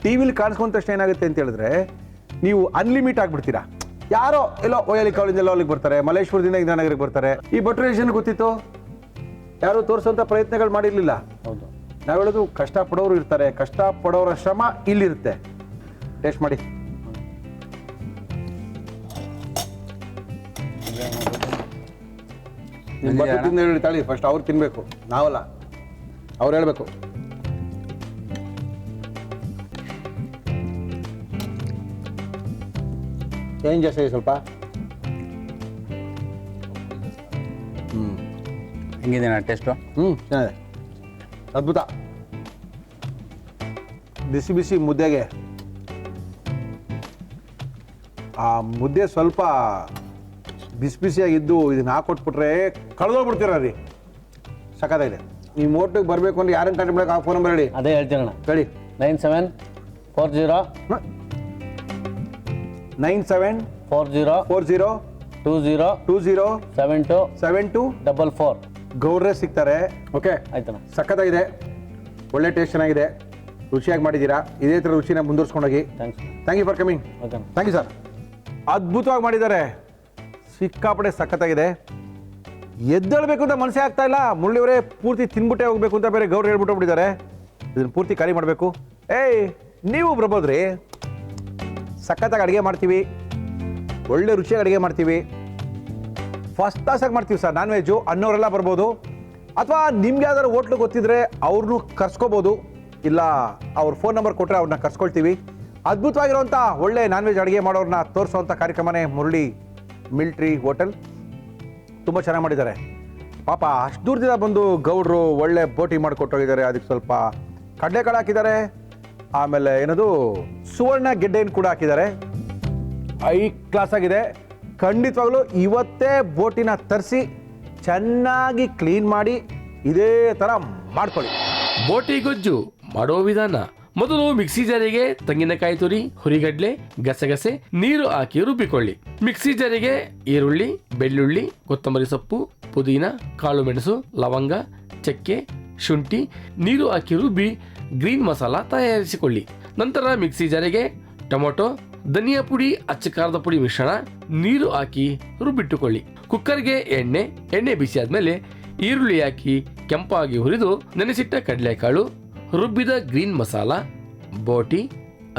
S1: ಟಿ ವಿಲಿ ಕಾಣಿಸ್ಕೊಂಡ ತಕ್ಷಣ ಏನಾಗುತ್ತೆ ಅಂತ ಹೇಳಿದ್ರೆ, ನೀವು ಅನ್ಲಿಮಿಟ್ ಆಗಿಬಿಡ್ತೀರಾ. ಯಾರೋ ಎಲ್ಲೋ ಓಯಲಿ ಕಾಲೇಜೆಲ್ಲ ಅಲ್ಲಿಗೆ ಬರ್ತಾರೆ, ಮಲ್ಲೇಶ್ವರದಿಂದ ಇಂದ್ರಾನಗರಕ್ಕೆ ಬರ್ತಾರೆ. ಈ ಭಟ್ರು ಎಷ್ಟು ಜನ ಗೊತ್ತಿತ್ತು? ಯಾರು ತೋರಿಸೋಂಥ ಪ್ರಯತ್ನಗಳು ಮಾಡಿರಲಿಲ್ಲ.
S2: ಹೌದು.
S1: ನಾವು ಹೇಳೋದು, ಕಷ್ಟಪಡೋರು ಇರ್ತಾರೆ, ಕಷ್ಟಪಡೋರ ಶ್ರಮ ಇಲ್ಲಿರುತ್ತೆ. ಟೇಸ್ಟ್ ಮಾಡಿ. ಹೇಳಿ ತಾಳಿ, ಫಸ್ಟ್ ಅವ್ರು ತಿನ್ಬೇಕು, ನಾವಲ್ಲ. ಅವ್ರು ಹೇಳ್ಬೇಕು. ಚೇಂಜ್ ಜಾಸ್ತಿ ಸ್ವಲ್ಪ.
S7: ಹೆಂಗಿದೆ ಟೇಸ್ಟು?
S1: ಚೆನ್ನಾಗಿದೆ, ಅದ್ಭುತ. ಬಿಸಿ ಬಿಸಿ ಮುದ್ದೆಗೆ ಆ ಮುದ್ದೆ ಸ್ವಲ್ಪ ಬಿಸಿ ಬಿಸಿಯಾಗಿದ್ದು ಇದನ್ನ ಹಾಕೊಟ್ಬಿಟ್ರೆ ಕಳೆದೋಗ್ಬಿಡ್ತೀರ ರೀ. ಸಖತ್ತಾಗಿದೆ. ನೀವು ಮೋಟಿಗೆ ಬರಬೇಕು ಅಂದ್ರೆ ಯಾರನ್ನು ಕಾಂಟ್ಯಾಕ್ಟ್ ಮಾಡಕ್ಕೆ? ಆ ಫೋನ್ ನಂಬರ್ ಹೇಳಿ.
S2: ಅದೇ ಹೇಳ್ತೀನಣ್ಣ,
S1: ಹೇಳಿ.
S2: 9740
S1: 9740
S2: 40 20
S1: 20
S2: 72
S1: 72
S2: 44
S1: ಗೌಡ್ರೆ ಸಿಗ್ತಾರೆ. ಓಕೆ,
S2: ಆಯ್ತಣ್ಣ.
S1: ಸಖತ್ತಾಗಿದೆ, ಒಳ್ಳೆ ಟೇಸ್ಟ್ ಚೆನ್ನಾಗಿದೆ, ರುಚಿಯಾಗಿ ಮಾಡಿದ್ದೀರಾ. ಇದೇ ಥರ ರುಚಿನ ಮುಂದುವರ್ಸ್ಕೊಂಡೋಗಿ.
S2: Thanks.
S1: Thank you for coming.
S2: Okay.
S1: Thank you sir. ಅದ್ಭುತವಾಗಿ ಮಾಡಿದ್ದಾರೆ, ಸಿಕ್ಕಾಪಟ್ಟೆ ಸಖತ್ತಾಗಿದೆ. ಎದ್ದೇಳಬೇಕು ಅಂತ ಮನಸ್ಸೇ ಆಗ್ತಾ ಇಲ್ಲ. ಮುರಳಿಯವರೇ ಪೂರ್ತಿ ತಿನ್ಬಿಟ್ಟೆ ಹೋಗ್ಬೇಕು ಅಂತ ಬೇರೆ ಗೌಡ್ರು ಹೇಳ್ಬಿಟ್ಟಿದ್ದಾರೆ. ಇದನ್ನು ಪೂರ್ತಿ ಖಾಲಿ ಮಾಡಬೇಕು. ಏಯ್, ನೀವು ಬರ್ಬೋದ್ರಿ, ಸಖತ್ತಾಗಿ ಅಡುಗೆ ಮಾಡ್ತೀವಿ, ಒಳ್ಳೆ ರುಚಿಯಾಗಿ ಅಡುಗೆ ಮಾಡ್ತೀವಿ, ಫಸ್ಟ್ ಕ್ಲಾಸಾಗಿ ಮಾಡ್ತೀವಿ ಸರ್. ನಾನ್ ವೆಜ್ಜು ಅನ್ನೋರೆಲ್ಲ ಬರ್ಬೋದು, ಅಥವಾ ನಿಮ್ಗೆ ಯಾವ್ದಾದ್ರು ಹೋಟ್ಲು ಗೊತ್ತಿದ್ರೆ ಅವ್ರನ್ನೂ ಕರ್ಸ್ಕೋಬೋದು, ಇಲ್ಲ ಅವ್ರ ಫೋನ್ ನಂಬರ್ ಕೊಟ್ಟರೆ ಅವ್ರನ್ನ ಕರ್ಸ್ಕೊಳ್ತೀವಿ. ಅದ್ಭುತವಾಗಿರುವಂಥ ಒಳ್ಳೆ ನಾನ್ ವೆಜ್ ಅಡುಗೆ ಮಾಡೋರನ್ನ ತೋರಿಸೋವಂಥ ಕಾರ್ಯಕ್ರಮನೇ ಮುರಳಿ ಮಿಲ್ಟ್ರಿ ಹೋಟೆಲ್. ತುಂಬ ಚೆನ್ನಾಗಿ ಮಾಡಿದ್ದಾರೆ. ಪಾಪ ಅಷ್ಟು ದೂರದಿಂದ ಬಂದು ಗೌಡ್ರು ಒಳ್ಳೆ ಬೋಟಿ ಮಾಡಿಕೊಟ್ಟೋಗಿದ್ದಾರೆ. ಅದಕ್ಕೆ ಸ್ವಲ್ಪ ಕಡಲೆಕಾಳು ಹಾಕಿದ್ದಾರೆ, ಆಮೇಲೆ ಏನದು ಸುವರ್ಣ ಗೆಡ್ಡೆಯನ್ನು ಕೂಡ ಹಾಕಿದ್ದಾರೆ. ಐ ಕ್ಲಾಸ್ ಆಗಿದೆ. ಖಂಡಿತವಾಗ್ಲೂ ಇವತ್ತೇ ಬೋಟಿನ ತರಿಸಿ ಚೆನ್ನಾಗಿ ಕ್ಲೀನ್ ಮಾಡಿ ಇದೇ ಥರ ಮಾಡ್ಕೊಳ್ಳಿ.
S3: ಬೋಟಿ ಗೊಜ್ಜು ಮಾಡುವ ವಿಧಾನ: ಮೊದಲು ಮಿಕ್ಸಿ ಜಾರಿಗೆ ತೆಂಗಿನಕಾಯಿ ತುರಿ, ಹುರಿಗಡ್ಲೆ, ಗಸಗಸೆ, ನೀರು ಹಾಕಿ ರುಬ್ಬಿಕೊಳ್ಳಿ. ಮಿಕ್ಸಿ ಜಾರಿಗೆ ಈರುಳ್ಳಿ, ಬೆಳ್ಳುಳ್ಳಿ, ಕೊತ್ತಂಬರಿ ಸೊಪ್ಪು, ಪುದೀನ, ಕಾಳು ಮೆಣಸು, ಲವಂಗ, ಚಕ್ಕೆ, ಶುಂಠಿ ನೀರು ಹಾಕಿ ರುಬ್ಬಿ ಗ್ರೀನ್ ಮಸಾಲ ತಯಾರಿಸಿಕೊಳ್ಳಿ. ನಂತರ ಮಿಕ್ಸಿ ಜಾರಿಗೆ ಟೊಮೊಟೊ, ಧನಿಯಾ ಪುಡಿ, ಅಚ್ಚ ಖಾರದ ಪುಡಿ ಮಿಶ್ರಣ ನೀರು ಹಾಕಿ ರುಬ್ಬಿಟ್ಟುಕೊಳ್ಳಿ. ಕುಕ್ಕರ್ಗೆ ಎಣ್ಣೆ ಬಿಸಿ ಆದ್ಮೇಲೆ ಈರುಳ್ಳಿ ಹಾಕಿ ಕೆಂಪಾಗಿ ಹುರಿದು ನೆನೆಸಿಟ್ಟ ಕಡಲೆಕಾಳು, ರುಬ್ಬಿದ ಗ್ರೀನ್ ಮಸಾಲ, ಬೋಟಿ,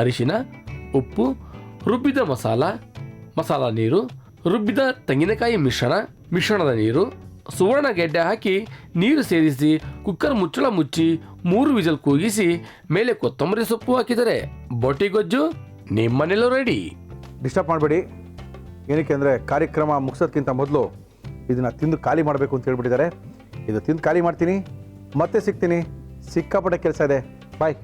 S3: ಅರಿಶಿನ, ಉಪ್ಪು, ರುಬ್ಬಿದ ಮಸಾಲ ನೀರು, ರುಬ್ಬಿದ ತೆಂಗಿನಕಾಯಿ ಮಿಶ್ರಣದ ನೀರು, ಸುವರ್ಣ ಗೆಡ್ಡೆ ಹಾಕಿ ನೀರು ಸೇರಿಸಿ ಕುಕ್ಕರ್ ಮುಚ್ಚಳ ಮುಚ್ಚಿ 3 ವಿಜಲ್ ಕೂಗಿಸಿ ಮೇಲೆ ಕೊತ್ತಂಬರಿ ಸೊಪ್ಪು ಹಾಕಿದರೆ ಬೋಟಿ ಗೊಜ್ಜು ನಿಮ್ಮನೆಲ್ಲೂ ರೆಡಿ.
S1: ಡಿಸ್ಟರ್ಬ್ ಮಾಡಬೇಡಿ, ಏನಕ್ಕೆ ಅಂದರೆ ಕಾರ್ಯಕ್ರಮ ಮುಗಿಸೋದಕ್ಕಿಂತ ಮೊದಲು ಇದನ್ನು ತಿಂದು ಖಾಲಿ ಮಾಡಬೇಕು ಅಂತ ಹೇಳ್ಬಿಟ್ಟಿದ್ದಾರೆ. ಇದು ತಿಂದು ಖಾಲಿ ಮಾಡ್ತೀನಿ, ಮತ್ತೆ ಸಿಗ್ತೀನಿ. ಸಿಕ್ಕಾಪಟ್ಟೆ ಕೆಲಸ ಇದೆ. ಬಾಯ್.